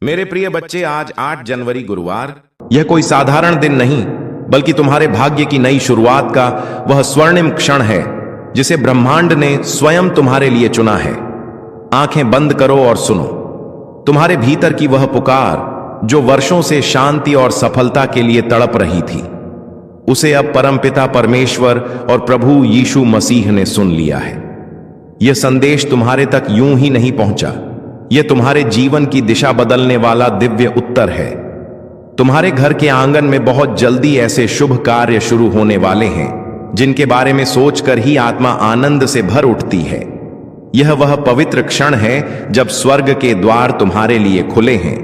मेरे प्रिय बच्चे, आज 8 जनवरी गुरुवार। यह कोई साधारण दिन नहीं, बल्कि तुम्हारे भाग्य की नई शुरुआत का वह स्वर्णिम क्षण है जिसे ब्रह्मांड ने स्वयं तुम्हारे लिए चुना है। आंखें बंद करो और सुनो। तुम्हारे भीतर की वह पुकार जो वर्षों से शांति और सफलता के लिए तड़प रही थी, उसे अब परमपिता परमेश्वर और प्रभु यीशु मसीह ने सुन लिया है। यह संदेश तुम्हारे तक यूं ही नहीं पहुंचा। यह तुम्हारे जीवन की दिशा बदलने वाला दिव्य उत्तर है। तुम्हारे घर के आंगन में बहुत जल्दी ऐसे शुभ कार्य शुरू होने वाले हैं जिनके बारे में सोचकर ही आत्मा आनंद से भर उठती है। यह वह पवित्र क्षण है जब स्वर्ग के द्वार तुम्हारे लिए खुले हैं।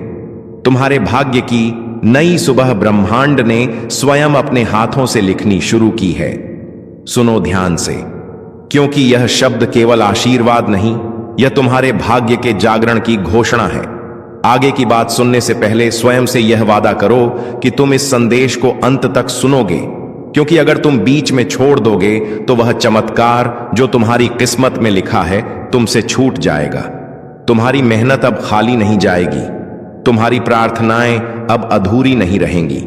तुम्हारे भाग्य की नई सुबह ब्रह्मांड ने स्वयं अपने हाथों से लिखनी शुरू की है। सुनो ध्यान से, क्योंकि यह शब्द केवल आशीर्वाद नहीं, यह तुम्हारे भाग्य के जागरण की घोषणा है। आगे की बात सुनने से पहले स्वयं से यह वादा करो कि तुम इस संदेश को अंत तक सुनोगे, क्योंकि अगर तुम बीच में छोड़ दोगे तो वह चमत्कार जो तुम्हारी किस्मत में लिखा है तुमसे छूट जाएगा। तुम्हारी मेहनत अब खाली नहीं जाएगी, तुम्हारी प्रार्थनाएं अब अधूरी नहीं रहेंगी।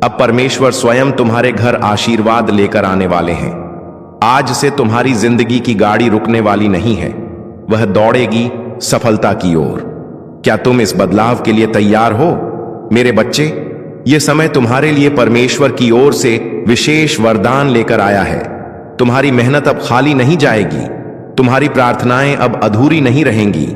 अब परमेश्वर स्वयं तुम्हारे घर आशीर्वाद लेकर आने वाले हैं। आज से तुम्हारी जिंदगी की गाड़ी रुकने वाली नहीं है, वह दौड़ेगी सफलता की ओर। क्या तुम इस बदलाव के लिए तैयार हो? मेरे बच्चे, यह समय तुम्हारे लिए परमेश्वर की ओर से विशेष वरदान लेकर आया है। तुम्हारी मेहनत अब खाली नहीं जाएगी, तुम्हारी प्रार्थनाएं अब अधूरी नहीं रहेंगी।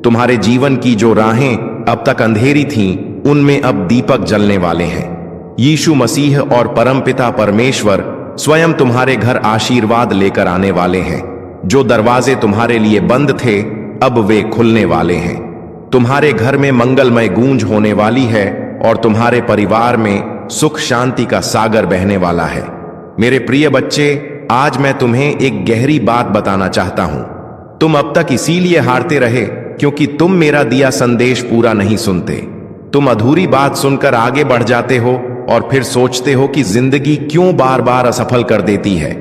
तुम्हारे जीवन की जो राहें अब तक अंधेरी थीं, उनमें अब दीपक जलने वाले हैं। यीशु मसीह और परमपिता परमेश्वर स्वयं तुम्हारे घर आशीर्वाद लेकर आने वाले हैं। जो दरवाजे तुम्हारे लिए बंद थे, अब वे खुलने वाले हैं। तुम्हारे घर में मंगलमय गूंज होने वाली है और तुम्हारे परिवार में सुख शांति का सागर बहने वाला है। मेरे प्रिय बच्चे, आज मैं तुम्हें एक गहरी बात बताना चाहता हूं। तुम अब तक इसीलिए हारते रहे क्योंकि तुम मेरा दिया संदेश पूरा नहीं सुनते। तुम अधूरी बात सुनकर आगे बढ़ जाते हो और फिर सोचते हो कि जिंदगी क्यों बार बार असफल कर देती है।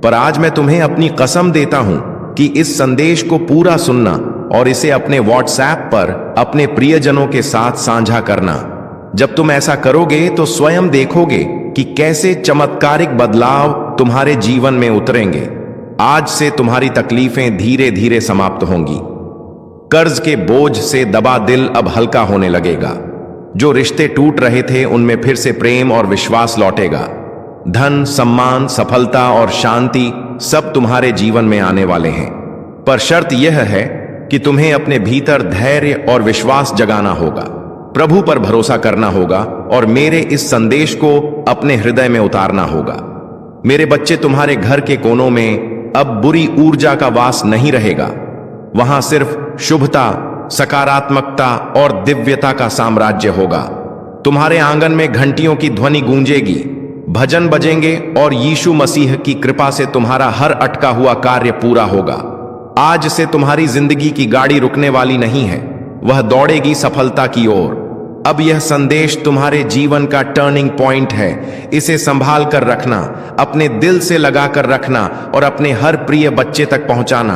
पर आज मैं तुम्हें अपनी कसम देता हूं कि इस संदेश को पूरा सुनना और इसे अपने व्हाट्सएप पर अपने प्रियजनों के साथ साझा करना। जब तुम ऐसा करोगे तो स्वयं देखोगे कि कैसे चमत्कारिक बदलाव तुम्हारे जीवन में उतरेंगे। आज से तुम्हारी तकलीफें धीरे धीरे समाप्त होंगी। कर्ज के बोझ से दबा दिल अब हल्का होने लगेगा। जो रिश्ते टूट रहे थे उनमें फिर से प्रेम और विश्वास लौटेगा। धन, सम्मान, सफलता और शांति सब तुम्हारे जीवन में आने वाले हैं। पर शर्त यह है कि तुम्हें अपने भीतर धैर्य और विश्वास जगाना होगा, प्रभु पर भरोसा करना होगा और मेरे इस संदेश को अपने हृदय में उतारना होगा। मेरे बच्चे, तुम्हारे घर के कोनों में अब बुरी ऊर्जा का वास नहीं रहेगा। वहां सिर्फ शुभता, सकारात्मकता और दिव्यता का साम्राज्य होगा। तुम्हारे आंगन में घंटियों की ध्वनि गूंजेगी, भजन बजेंगे और यीशु मसीह की कृपा से तुम्हारा हर अटका हुआ कार्य पूरा होगा। आज से तुम्हारी जिंदगी की गाड़ी रुकने वाली नहीं है, वह दौड़ेगी सफलता की ओर। अब यह संदेश तुम्हारे जीवन का टर्निंग पॉइंट है। इसे संभाल कर रखना, अपने दिल से लगा कर रखना और अपने हर प्रिय बच्चे तक पहुंचाना।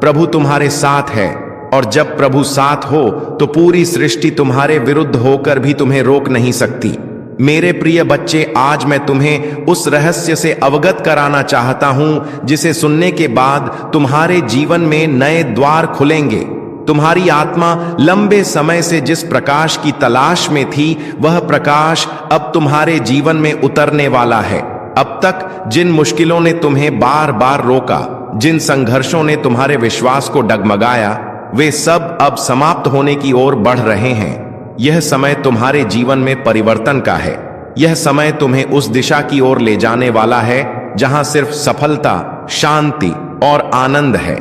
प्रभु तुम्हारे साथ है और जब प्रभु साथ हो तो पूरी सृष्टि तुम्हारे विरुद्ध होकर भी तुम्हें रोक नहीं सकती। मेरे प्रिय बच्चे, आज मैं तुम्हें उस रहस्य से अवगत कराना चाहता हूं जिसे सुनने के बाद तुम्हारे जीवन में नए द्वार खुलेंगे। तुम्हारी आत्मा लंबे समय से जिस प्रकाश की तलाश में थी, वह प्रकाश अब तुम्हारे जीवन में उतरने वाला है। अब तक जिन मुश्किलों ने तुम्हें बार बार रोका, जिन संघर्षों ने तुम्हारे विश्वास को डगमगाया, वे सब अब समाप्त होने की ओर बढ़ रहे हैं। यह समय तुम्हारे जीवन में परिवर्तन का है। यह समय तुम्हें उस दिशा की ओर ले जाने वाला है जहां सिर्फ सफलता, शांति और आनंद है।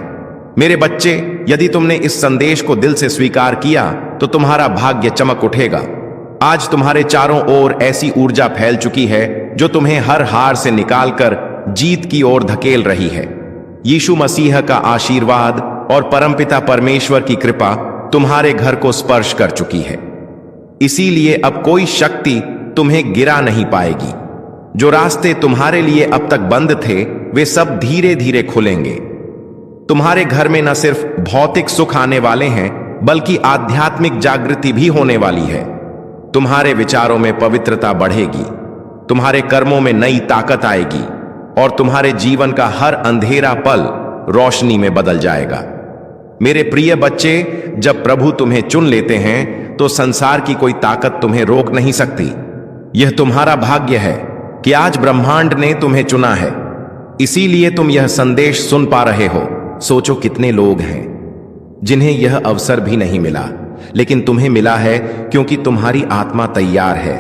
मेरे बच्चे, यदि तुमने इस संदेश को दिल से स्वीकार किया तो तुम्हारा भाग्य चमक उठेगा। आज तुम्हारे चारों ओर ऐसी ऊर्जा फैल चुकी है जो तुम्हें हर हार से निकालकर जीत की ओर धकेल रही है। यीशु मसीह का आशीर्वाद और परमपिता परमेश्वर की कृपा तुम्हारे घर को स्पर्श कर चुकी है। इसीलिए अब कोई शक्ति तुम्हें गिरा नहीं पाएगी। जो रास्ते तुम्हारे लिए अब तक बंद थे, वे सब धीरे धीरे खुलेंगे। तुम्हारे घर में न सिर्फ भौतिक सुख आने वाले हैं, बल्कि आध्यात्मिक जागृति भी होने वाली है। तुम्हारे विचारों में पवित्रता बढ़ेगी, तुम्हारे कर्मों में नई ताकत आएगी और तुम्हारे जीवन का हर अंधेरा पल रोशनी में बदल जाएगा। मेरे प्रिय बच्चे, जब प्रभु तुम्हें चुन लेते हैं तो संसार की कोई ताकत तुम्हें रोक नहीं सकती। यह तुम्हारा भाग्य है कि आज ब्रह्मांड ने तुम्हें चुना है, इसीलिए तुम यह संदेश सुन पा रहे हो। सोचो कितने लोग हैं जिन्हें यह अवसर भी नहीं मिला, लेकिन तुम्हें मिला है क्योंकि तुम्हारी आत्मा तैयार है।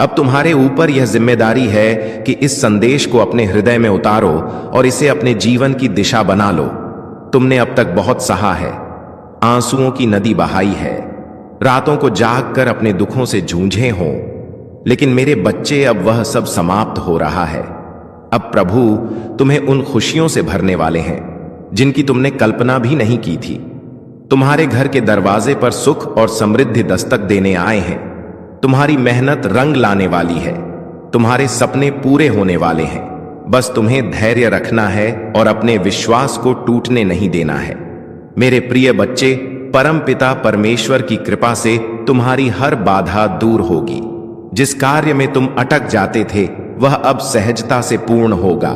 अब तुम्हारे ऊपर यह जिम्मेदारी है कि इस संदेश को अपने हृदय में उतारो और इसे अपने जीवन की दिशा बना लो। तुमने अब तक बहुत सहा है, आंसुओं की नदी बहाई है, रातों को जाग कर अपने दुखों से जूझे हो, लेकिन मेरे बच्चे अब वह सब समाप्त हो रहा है। अब प्रभु तुम्हें उन खुशियों से भरने वाले हैं जिनकी तुमने कल्पना भी नहीं की थी। तुम्हारे घर के दरवाजे पर सुख और समृद्धि दस्तक देने आए हैं। तुम्हारी मेहनत रंग लाने वाली है, तुम्हारे सपने पूरे होने वाले हैं। बस तुम्हें धैर्य रखना है और अपने विश्वास को टूटने नहीं देना है। मेरे प्रिय बच्चे, परमपिता परमेश्वर की कृपा से तुम्हारी हर बाधा दूर होगी। जिस कार्य में तुम अटक जाते थे वह अब सहजता से पूर्ण होगा।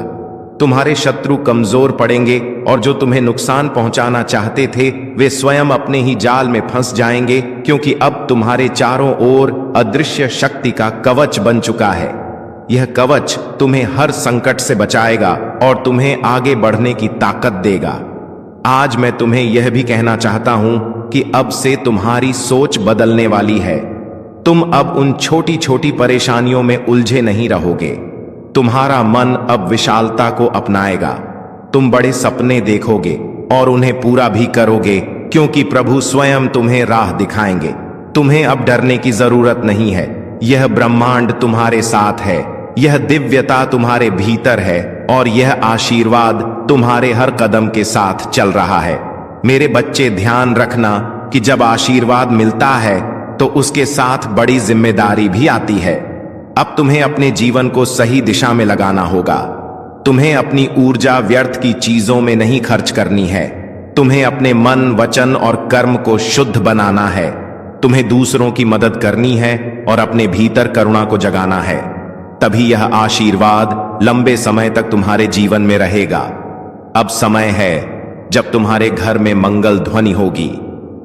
तुम्हारे शत्रु कमजोर पड़ेंगे और जो तुम्हें नुकसान पहुंचाना चाहते थे वे स्वयं अपने ही जाल में फंस जाएंगे, क्योंकि अब तुम्हारे चारों ओर अदृश्य शक्ति का कवच बन चुका है। यह कवच तुम्हें हर संकट से बचाएगा और तुम्हें आगे बढ़ने की ताकत देगा। आज मैं तुम्हें यह भी कहना चाहता हूं कि अब से तुम्हारी सोच बदलने वाली है। तुम अब उन छोटी छोटी परेशानियों में उलझे नहीं रहोगे। तुम्हारा मन अब विशालता को अपनाएगा। तुम बड़े सपने देखोगे और उन्हें पूरा भी करोगे, क्योंकि प्रभु स्वयं तुम्हें राह दिखाएंगे। तुम्हें अब डरने की जरूरत नहीं है। यह ब्रह्मांड तुम्हारे साथ है, यह दिव्यता तुम्हारे भीतर है और यह आशीर्वाद तुम्हारे हर कदम के साथ चल रहा है। मेरे बच्चे, ध्यान रखना कि जब आशीर्वाद मिलता है तो उसके साथ बड़ी जिम्मेदारी भी आती है। अब तुम्हें अपने जीवन को सही दिशा में लगाना होगा। तुम्हें अपनी ऊर्जा व्यर्थ की चीजों में नहीं खर्च करनी है। तुम्हें अपने मन, वचन और कर्म को शुद्ध बनाना है। तुम्हें दूसरों की मदद करनी है और अपने भीतर करुणा को जगाना है। तभी यह आशीर्वाद लंबे समय तक तुम्हारे जीवन में रहेगा। अब समय है जब तुम्हारे घर में मंगल ध्वनि होगी,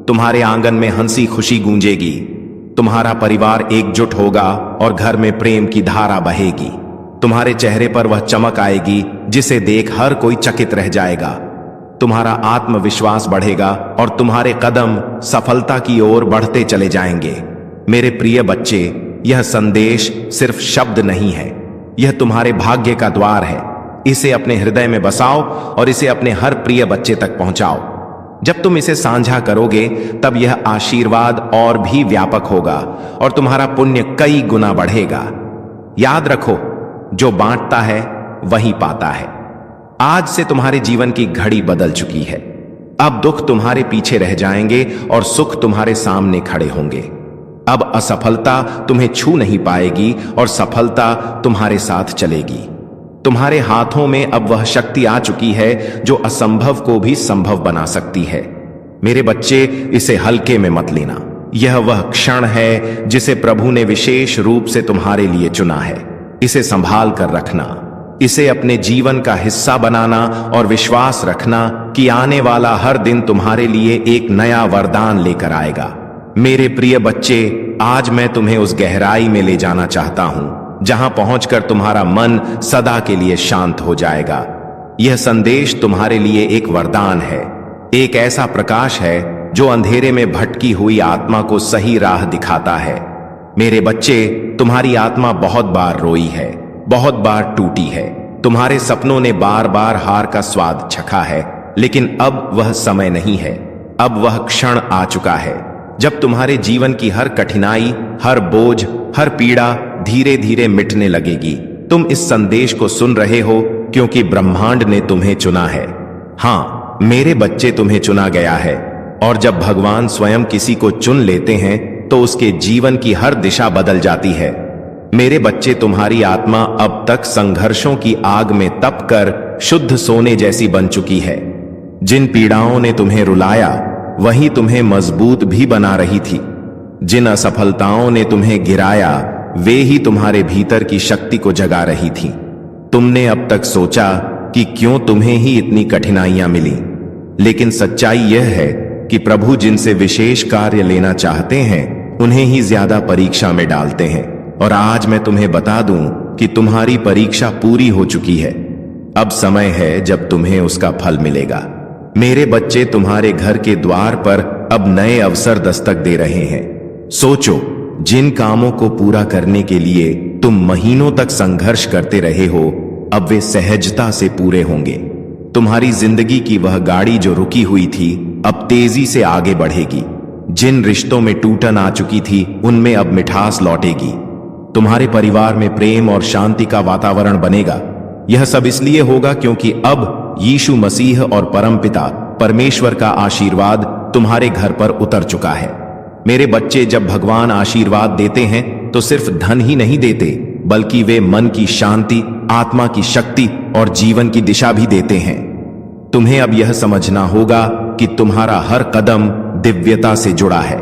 तुम्हारे आंगन में हंसी खुशी गूंजेगी, तुम्हारा परिवार एकजुट होगा और घर में प्रेम की धारा बहेगी। तुम्हारे चेहरे पर वह चमक आएगी जिसे देख हर कोई चकित रह जाएगा। तुम्हारा आत्मविश्वास बढ़ेगा और तुम्हारे कदम सफलता की ओर बढ़ते चले जाएंगे। मेरे प्रिय बच्चे, यह संदेश सिर्फ शब्द नहीं है, यह तुम्हारे भाग्य का द्वार है। इसे अपने हृदय में बसाओ और इसे अपने हर प्रिय बच्चे तक पहुंचाओ। जब तुम इसे साझा करोगे तब यह आशीर्वाद और भी व्यापक होगा और तुम्हारा पुण्य कई गुना बढ़ेगा। याद रखो, जो बांटता है वही पाता है। आज से तुम्हारे जीवन की घड़ी बदल चुकी है। अब दुख तुम्हारे पीछे रह जाएंगे और सुख तुम्हारे सामने खड़े होंगे। अब असफलता तुम्हें छू नहीं पाएगी और सफलता तुम्हारे साथ चलेगी। तुम्हारे हाथों में अब वह शक्ति आ चुकी है जो असंभव को भी संभव बना सकती है। मेरे बच्चे, इसे हल्के में मत लेना। यह वह क्षण है जिसे प्रभु ने विशेष रूप से तुम्हारे लिए चुना है। इसे संभाल कर रखना, इसे अपने जीवन का हिस्सा बनाना और विश्वास रखना कि आने वाला हर दिन तुम्हारे लिए एक नया वरदान लेकर आएगा। मेरे प्रिय बच्चे, आज मैं तुम्हें उस गहराई में ले जाना चाहता हूं जहां पहुंचकर तुम्हारा मन सदा के लिए शांत हो जाएगा। यह संदेश तुम्हारे लिए एक वरदान है, एक ऐसा प्रकाश है जो अंधेरे में भटकी हुई आत्मा को सही राह दिखाता है। मेरे बच्चे, तुम्हारी आत्मा बहुत बार रोई है, बहुत बार टूटी है। तुम्हारे सपनों ने बार बार हार का स्वाद चखा है, लेकिन अब वह समय नहीं है। अब वह क्षण आ चुका है जब तुम्हारे जीवन की हर कठिनाई, हर बोझ, हर पीड़ा धीरे धीरे मिटने लगेगी। तुम इस संदेश को सुन रहे हो क्योंकि ब्रह्मांड ने तुम्हें चुना है। हाँ, मेरे बच्चे, तुम्हें चुना गया है। और जब भगवान स्वयं किसी को चुन लेते हैं तो उसके जीवन की हर दिशा बदल जाती है। मेरे बच्चे, तुम्हारी आत्मा अब तक संघर्षों की आग में तप कर शुद्ध सोने जैसी बन चुकी है। जिन पीड़ाओं ने तुम्हें रुलाया वही तुम्हें मजबूत भी बना रही थी। जिन असफलताओं ने तुम्हें गिराया वे ही तुम्हारे भीतर की शक्ति को जगा रही थी। तुमने अब तक सोचा कि क्यों तुम्हें ही इतनी कठिनाइयां मिली, लेकिन सच्चाई यह है कि प्रभु जिनसे विशेष कार्य लेना चाहते हैं उन्हें ही ज्यादा परीक्षा में डालते हैं। और आज मैं तुम्हें बता दूं कि तुम्हारी परीक्षा पूरी हो चुकी है। अब समय है जब तुम्हें उसका फल मिलेगा। मेरे बच्चे, तुम्हारे घर के द्वार पर अब नए अवसर दस्तक दे रहे हैं। सोचो, जिन कामों को पूरा करने के लिए तुम महीनों तक संघर्ष करते रहे हो, अब वे सहजता से पूरे होंगे। तुम्हारी जिंदगी की वह गाड़ी जो रुकी हुई थी अब तेजी से आगे बढ़ेगी। जिन रिश्तों में टूटन आ चुकी थी उनमें अब मिठास लौटेगी। तुम्हारे परिवार में प्रेम और शांति का वातावरण बनेगा। यह सब इसलिए होगा क्योंकि अब यीशु मसीह और परमपिता परमेश्वर का आशीर्वाद तुम्हारे घर पर उतर चुका है। मेरे बच्चे, जब भगवान आशीर्वाद देते हैं तो सिर्फ धन ही नहीं देते, बल्कि वे मन की शांति, आत्मा की शक्ति और जीवन की दिशा भी देते हैं। तुम्हें अब यह समझना होगा कि तुम्हारा हर कदम दिव्यता से जुड़ा है।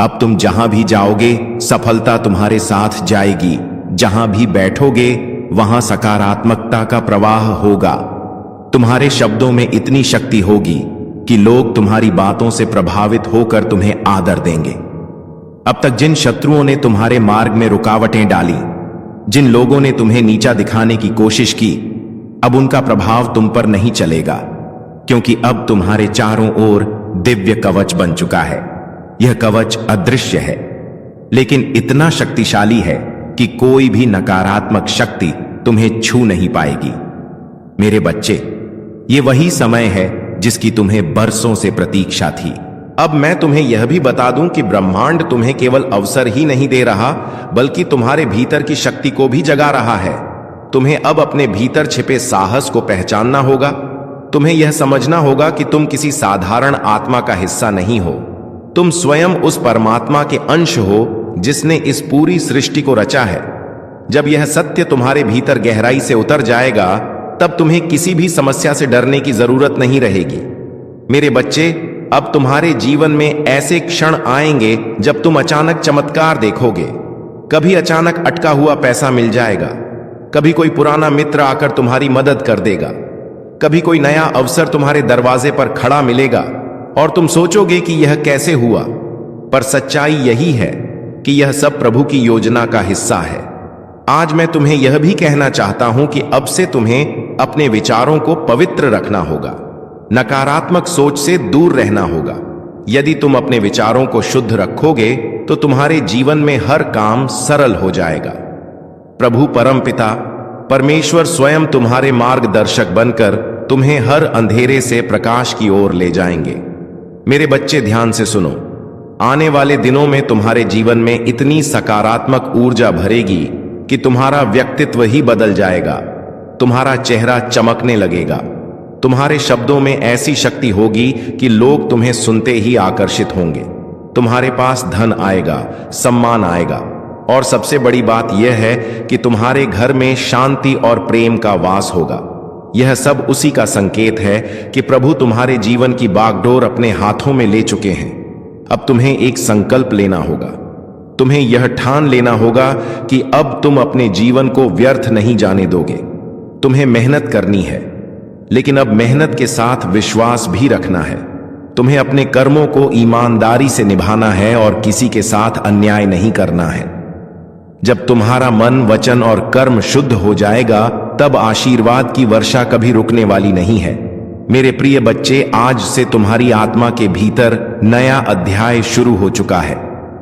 अब तुम जहां भी जाओगे सफलता तुम्हारे साथ जाएगी। जहां भी बैठोगे वहां सकारात्मकता का प्रवाह होगा। तुम्हारे शब्दों में इतनी शक्ति होगी कि लोग तुम्हारी बातों से प्रभावित होकर तुम्हें आदर देंगे। अब तक जिन शत्रुओं ने तुम्हारे मार्ग में रुकावटें डाली, जिन लोगों ने तुम्हें नीचा दिखाने की कोशिश की, अब उनका प्रभाव तुम पर नहीं चलेगा, क्योंकि अब तुम्हारे चारों ओर दिव्य कवच बन चुका है। यह कवच अदृश्य है, लेकिन इतना शक्तिशाली है कि कोई भी नकारात्मक शक्ति तुम्हें छू नहीं पाएगी। मेरे बच्चे, ये वही समय है जिसकी तुम्हें बरसों से प्रतीक्षा थी। अब मैं तुम्हें यह भी बता दूं कि ब्रह्मांड तुम्हें केवल अवसर ही नहीं दे रहा, बल्कि तुम्हारे भीतर की शक्ति को भी जगा रहा है। तुम्हें अब अपने भीतर छिपे साहस को पहचानना होगा। तुम्हें यह समझना होगा कि तुम किसी साधारण आत्मा का हिस्सा नहीं हो। तुम स्वयं उस परमात्मा के अंश हो जिसने इस पूरी सृष्टि को रचा है। जब यह सत्य तुम्हारे भीतर गहराई से उतर जाएगा, तब तुम्हें किसी भी समस्या से डरने की जरूरत नहीं रहेगी। मेरे बच्चे, अब तुम्हारे जीवन में ऐसे क्षण आएंगे जब तुम अचानक चमत्कार देखोगे। कभी अचानक अटका हुआ पैसा मिल जाएगा, कभी कोई पुराना मित्र आकर तुम्हारी मदद कर देगा, कभी कोई नया अवसर तुम्हारे दरवाजे पर खड़ा मिलेगा और तुम सोचोगे कि यह कैसे हुआ। पर सच्चाई यही है कि यह सब प्रभु की योजना का हिस्सा है। आज मैं तुम्हें यह भी कहना चाहता हूं कि अब से तुम्हें अपने विचारों को पवित्र रखना होगा। नकारात्मक सोच से दूर रहना होगा। यदि तुम अपने विचारों को शुद्ध रखोगे तो तुम्हारे जीवन में हर काम सरल हो जाएगा। प्रभु परमपिता परमेश्वर स्वयं तुम्हारे मार्गदर्शक बनकर तुम्हें हर अंधेरे से प्रकाश की ओर ले जाएंगे। मेरे बच्चे, ध्यान से सुनो। आने वाले दिनों में तुम्हारे जीवन में इतनी सकारात्मक ऊर्जा भरेगी कि तुम्हारा व्यक्तित्व ही बदल जाएगा। तुम्हारा चेहरा चमकने लगेगा। तुम्हारे शब्दों में ऐसी शक्ति होगी कि लोग तुम्हें सुनते ही आकर्षित होंगे। तुम्हारे पास धन आएगा, सम्मान आएगा, और सबसे बड़ी बात यह है कि तुम्हारे घर में शांति और प्रेम का वास होगा। यह सब उसी का संकेत है कि प्रभु तुम्हारे जीवन की बागडोर अपने हाथों में ले चुके हैं। अब तुम्हें एक संकल्प लेना होगा। तुम्हें यह ठान लेना होगा कि अब तुम अपने जीवन को व्यर्थ नहीं जाने दोगे। तुम्हें मेहनत करनी है, लेकिन अब मेहनत के साथ विश्वास भी रखना है। तुम्हें अपने कर्मों को ईमानदारी से निभाना है और किसी के साथ अन्याय नहीं करना है। जब तुम्हारा मन, वचन और कर्म शुद्ध हो जाएगा, तब आशीर्वाद की वर्षा कभी रुकने वाली नहीं है। मेरे प्रिय बच्चे, आज से तुम्हारी आत्मा के भीतर नया अध्याय शुरू हो चुका है।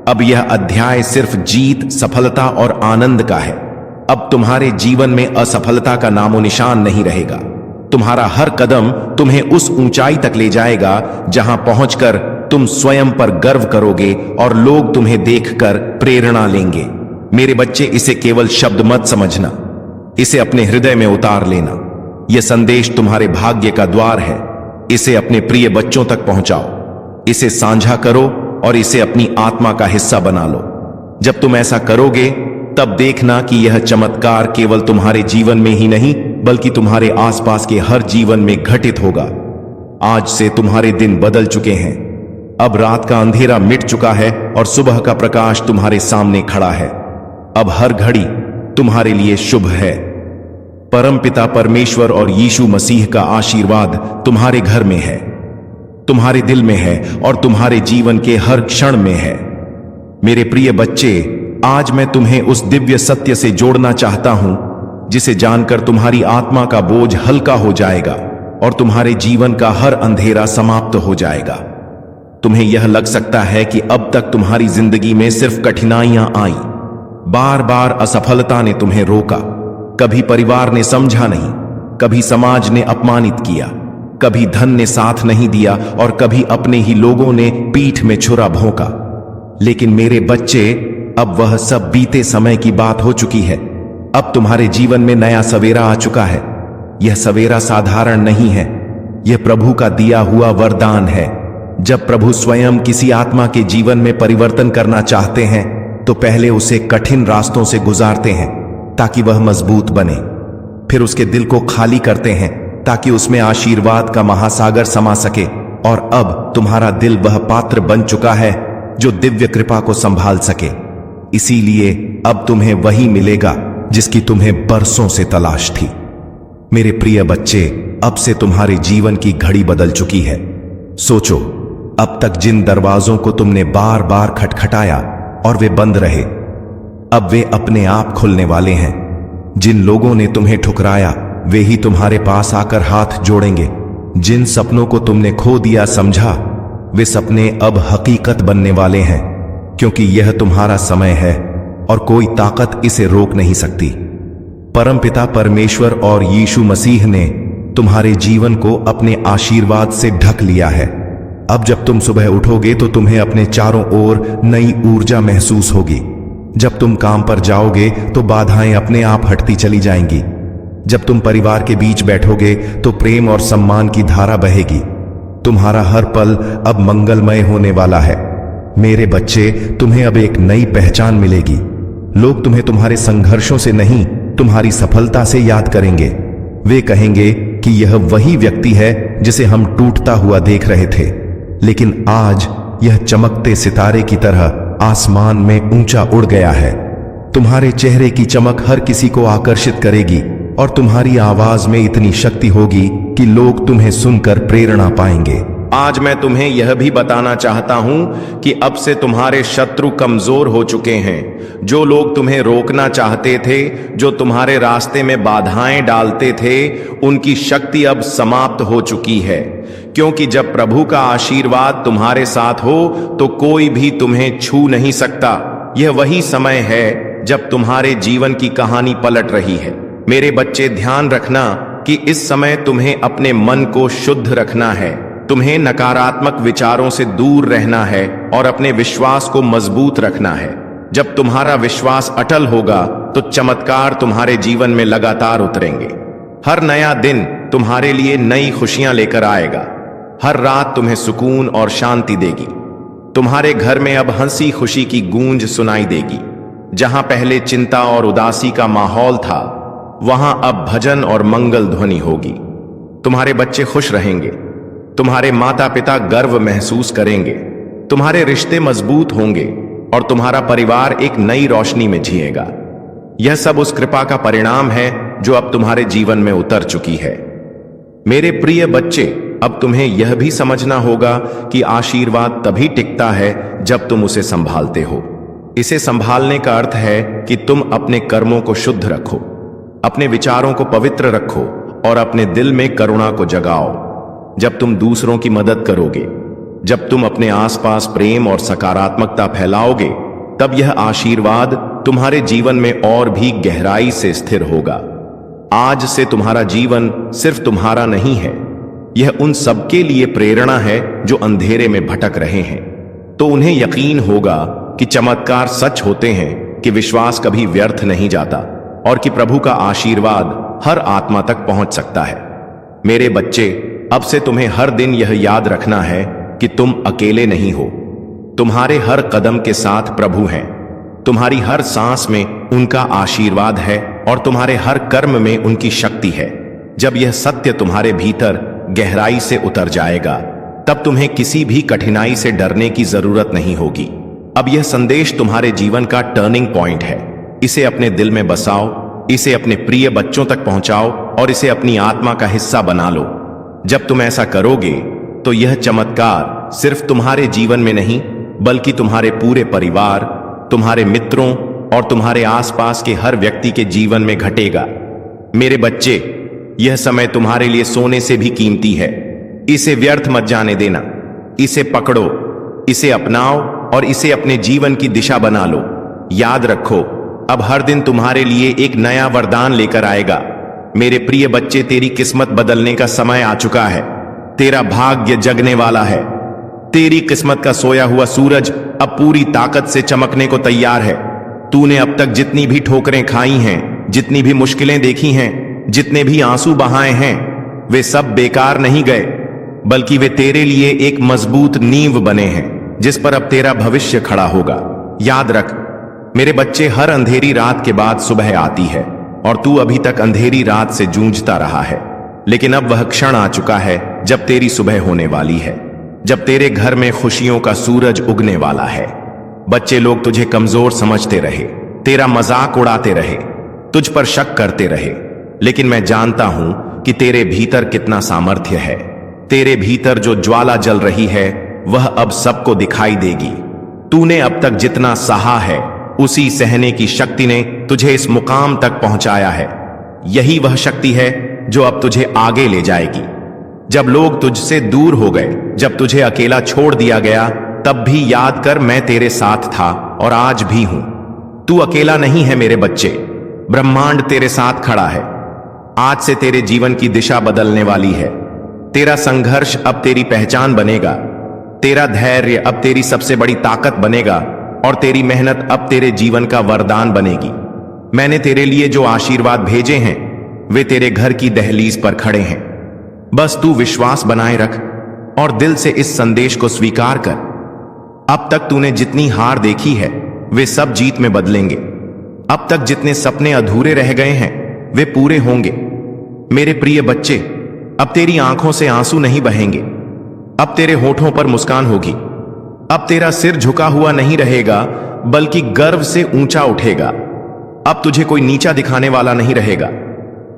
अब यह अध्याय सिर्फ जीत, सफलता और आनंद का है। अब तुम्हारे जीवन में असफलता का नामो निशान नहीं रहेगा। तुम्हारा हर कदम तुम्हें उस ऊंचाई तक ले जाएगा जहां पहुंचकर तुम स्वयं पर गर्व करोगे और लोग तुम्हें देखकर प्रेरणा लेंगे। मेरे बच्चे, इसे केवल शब्द मत समझना, इसे अपने हृदय में उतार लेना। यह संदेश तुम्हारे भाग्य का द्वार है। इसे अपने प्रिय बच्चों तक पहुंचाओ, इसे साझा करो और इसे अपनी आत्मा का हिस्सा बना लो। जब तुम ऐसा करोगे, तब देखना कि यह चमत्कार केवल तुम्हारे जीवन में ही नहीं, बल्कि तुम्हारे आसपास के हर जीवन में घटित होगा। आज से तुम्हारे दिन बदल चुके हैं। अब रात का अंधेरा मिट चुका है और सुबह का प्रकाश तुम्हारे सामने खड़ा है। अब हर घड़ी तुम्हारे लिए शुभ है। परमपिता परमेश्वर और यीशु मसीह का आशीर्वाद तुम्हारे घर में है, तुम्हारे दिल में है और तुम्हारे जीवन के हर क्षण में है। मेरे प्रिय बच्चे, आज मैं तुम्हें उस दिव्य सत्य से जोड़ना चाहता हूं जिसे जानकर तुम्हारी आत्मा का बोझ हल्का हो जाएगा और तुम्हारे जीवन का हर अंधेरा समाप्त हो जाएगा। तुम्हें यह लग सकता है कि अब तक तुम्हारी जिंदगी में सिर्फ कठिनाइयां आई, बार बार असफलता ने तुम्हें रोका, कभी परिवार ने समझा नहीं, कभी समाज ने अपमानित किया, कभी धन ने साथ नहीं दिया और कभी अपने ही लोगों ने पीठ में छुरा भोंका। लेकिन मेरे बच्चे, अब वह सब बीते समय की बात हो चुकी है। अब तुम्हारे जीवन में नया सवेरा आ चुका है। यह सवेरा साधारण नहीं है, यह प्रभु का दिया हुआ वरदान है। जब प्रभु स्वयं किसी आत्मा के जीवन में परिवर्तन करना चाहते हैं तो पहले उसे कठिन रास्तों से गुजारते हैं ताकि वह मजबूत बने। फिर उसके दिल को खाली करते हैं ताकि उसमें आशीर्वाद का महासागर समा सके। और अब तुम्हारा दिल वह पात्र बन चुका है जो दिव्य कृपा को संभाल सके। इसीलिए अब तुम्हें वही मिलेगा जिसकी तुम्हें बरसों से तलाश थी। मेरे प्रिय बच्चे, अब से तुम्हारे जीवन की घड़ी बदल चुकी है। सोचो, अब तक जिन दरवाजों को तुमने बार बार खटखटाया और वे बंद रहे, अब वे अपने आप खुलने वाले हैं। जिन लोगों ने तुम्हें ठुकराया, वे ही तुम्हारे पास आकर हाथ जोड़ेंगे। जिन सपनों को तुमने खो दिया समझा, वे सपने अब हकीकत बनने वाले हैं, क्योंकि यह तुम्हारा समय है और कोई ताकत इसे रोक नहीं सकती। परमपिता परमेश्वर और यीशु मसीह ने तुम्हारे जीवन को अपने आशीर्वाद से ढक लिया है। अब जब तुम सुबह उठोगे तो तुम्हें अपने चारों ओर नई ऊर्जा महसूस होगी। जब तुम काम पर जाओगे तो बाधाएं अपने आप हटती चली जाएंगी। जब तुम परिवार के बीच बैठोगे तो प्रेम और सम्मान की धारा बहेगी। तुम्हारा हर पल अब मंगलमय होने वाला है। मेरे बच्चे, तुम्हें अब एक नई पहचान मिलेगी। लोग तुम्हें तुम्हारे संघर्षों से नहीं, तुम्हारी सफलता से याद करेंगे। वे कहेंगे कि यह वही व्यक्ति है जिसे हम टूटता हुआ देख रहे थे, लेकिन आज यह चमकते सितारे की तरह आसमान में ऊंचा उड़ गया है। तुम्हारे चेहरे की चमक हर किसी को आकर्षित करेगी और तुम्हारी आवाज में इतनी शक्ति होगी कि लोग तुम्हें सुनकर प्रेरणा पाएंगे। आज मैं तुम्हें यह भी बताना चाहता हूं कि अब से तुम्हारे शत्रु कमजोर हो चुके हैं। जो लोग तुम्हें रोकना चाहते थे, जो तुम्हारे रास्ते में बाधाएं डालते थे, उनकी शक्ति अब समाप्त हो चुकी है। क्योंकि जब प्रभु का आशीर्वाद तुम्हारे साथ हो तो कोई भी तुम्हें छू नहीं सकता। यह वही समय है जब तुम्हारे जीवन की कहानी पलट रही है। मेरे बच्चे, ध्यान रखना कि इस समय तुम्हें अपने मन को शुद्ध रखना है। तुम्हें नकारात्मक विचारों से दूर रहना है और अपने विश्वास को मजबूत रखना है। जब तुम्हारा विश्वास अटल होगा तो चमत्कार तुम्हारे जीवन में लगातार उतरेंगे। हर नया दिन तुम्हारे लिए नई खुशियां लेकर आएगा। हर रात तुम्हें सुकून और शांति देगी। तुम्हारे घर में अब हंसी खुशी की गूंज सुनाई देगी। जहां पहले चिंता और उदासी का माहौल था, वहां अब भजन और मंगल ध्वनि होगी। तुम्हारे बच्चे खुश रहेंगे, तुम्हारे माता पिता गर्व महसूस करेंगे, तुम्हारे रिश्ते मजबूत होंगे और तुम्हारा परिवार एक नई रोशनी में जिएगा। यह सब उस कृपा का परिणाम है जो अब तुम्हारे जीवन में उतर चुकी है। मेरे प्रिय बच्चे, अब तुम्हें यह भी समझना होगा कि आशीर्वाद तभी टिकता है जब तुम उसे संभालते हो। इसे संभालने का अर्थ है कि तुम अपने कर्मों को शुद्ध रखो, अपने विचारों को पवित्र रखो और अपने दिल में करुणा को जगाओ। जब तुम दूसरों की मदद करोगे, जब तुम अपने आसपास प्रेम और सकारात्मकता फैलाओगे, तब यह आशीर्वाद तुम्हारे जीवन में और भी गहराई से स्थिर होगा। आज से तुम्हारा जीवन सिर्फ तुम्हारा नहीं है, यह उन सबके लिए प्रेरणा है जो अंधेरे में भटक रहे हैं। तो उन्हें यकीन होगा कि चमत्कार सच होते हैं, कि विश्वास कभी व्यर्थ नहीं जाता और कि प्रभु का आशीर्वाद हर आत्मा तक पहुंच सकता है। मेरे बच्चे, अब से तुम्हें हर दिन यह याद रखना है कि तुम अकेले नहीं हो। तुम्हारे हर कदम के साथ प्रभु हैं, तुम्हारी हर सांस में उनका आशीर्वाद है और तुम्हारे हर कर्म में उनकी शक्ति है। जब यह सत्य तुम्हारे भीतर गहराई से उतर जाएगा, तब तुम्हें किसी भी कठिनाई से डरने की जरूरत नहीं होगी। अब यह संदेश तुम्हारे जीवन का टर्निंग पॉइंट है। इसे अपने दिल में बसाओ, इसे अपने प्रिय बच्चों तक पहुंचाओ और इसे अपनी आत्मा का हिस्सा बना लो। जब तुम ऐसा करोगे तो यह चमत्कार सिर्फ तुम्हारे जीवन में नहीं बल्कि तुम्हारे पूरे परिवार, तुम्हारे मित्रों और तुम्हारे आसपास के हर व्यक्ति के जीवन में घटेगा। मेरे बच्चे, यह समय तुम्हारे लिए सोने से भी कीमती है। इसे व्यर्थ मत जाने देना। इसे पकड़ो, इसे अपनाओ और इसे अपने जीवन की दिशा बना लो। याद रखो, अब हर दिन तुम्हारे लिए एक नया वरदान लेकर आएगा। मेरे प्रिय बच्चे, तेरी किस्मत बदलने का समय आ चुका है। तेरा भाग्य जगने वाला है। तेरी किस्मत का सोया हुआ सूरज अब पूरी ताकत से चमकने को तैयार है। तूने अब तक जितनी भी ठोकरें खाई हैं, जितनी भी मुश्किलें देखी हैं, जितने भी आंसू बहाए हैं, वे सब बेकार नहीं गए, बल्कि वे तेरे लिए एक मजबूत नींव बने हैं जिस पर अब तेरा भविष्य खड़ा होगा। याद रख मेरे बच्चे, हर अंधेरी रात के बाद सुबह आती है और तू अभी तक अंधेरी रात से जूझता रहा है। लेकिन अब वह क्षण आ चुका है जब तेरी सुबह होने वाली है, जब तेरे घर में खुशियों का सूरज उगने वाला है। बच्चे लोग तुझे कमजोर समझते रहे, तेरा मजाक उड़ाते रहे, तुझ पर शक करते रहे, लेकिन मैं जानता हूं कि तेरे भीतर कितना सामर्थ्य है। तेरे भीतर जो ज्वाला जल रही है वह अब सबको दिखाई देगी। तूने अब तक जितना सहा है उसी सहने की शक्ति ने तुझे इस मुकाम तक पहुंचाया है। यही वह शक्ति है जो अब तुझे आगे ले जाएगी। जब लोग तुझसे दूर हो गए, जब तुझे अकेला छोड़ दिया गया, तब भी याद कर मैं तेरे साथ था और आज भी हूं। तू अकेला नहीं है मेरे बच्चे, ब्रह्मांड तेरे साथ खड़ा है। आज से तेरे जीवन की दिशा बदलने वाली है। तेरा संघर्ष अब तेरी पहचान बनेगा, तेरा धैर्य अब तेरी सबसे बड़ी ताकत बनेगा और तेरी मेहनत अब तेरे जीवन का वरदान बनेगी। मैंने तेरे लिए जो आशीर्वाद भेजे हैं वे तेरे घर की दहलीज पर खड़े हैं। बस तू विश्वास बनाए रख और दिल से इस संदेश को स्वीकार कर। अब तक तूने जितनी हार देखी है वे सब जीत में बदलेंगे। अब तक जितने सपने अधूरे रह गए हैं वे पूरे होंगे। मेरे प्रिय बच्चे, अब तेरी आंखों से आंसू नहीं बहेंगे, अब तेरे होठों पर मुस्कान होगी। अब तेरा सिर झुका हुआ नहीं रहेगा बल्कि गर्व से ऊंचा उठेगा। अब तुझे कोई नीचा दिखाने वाला नहीं रहेगा,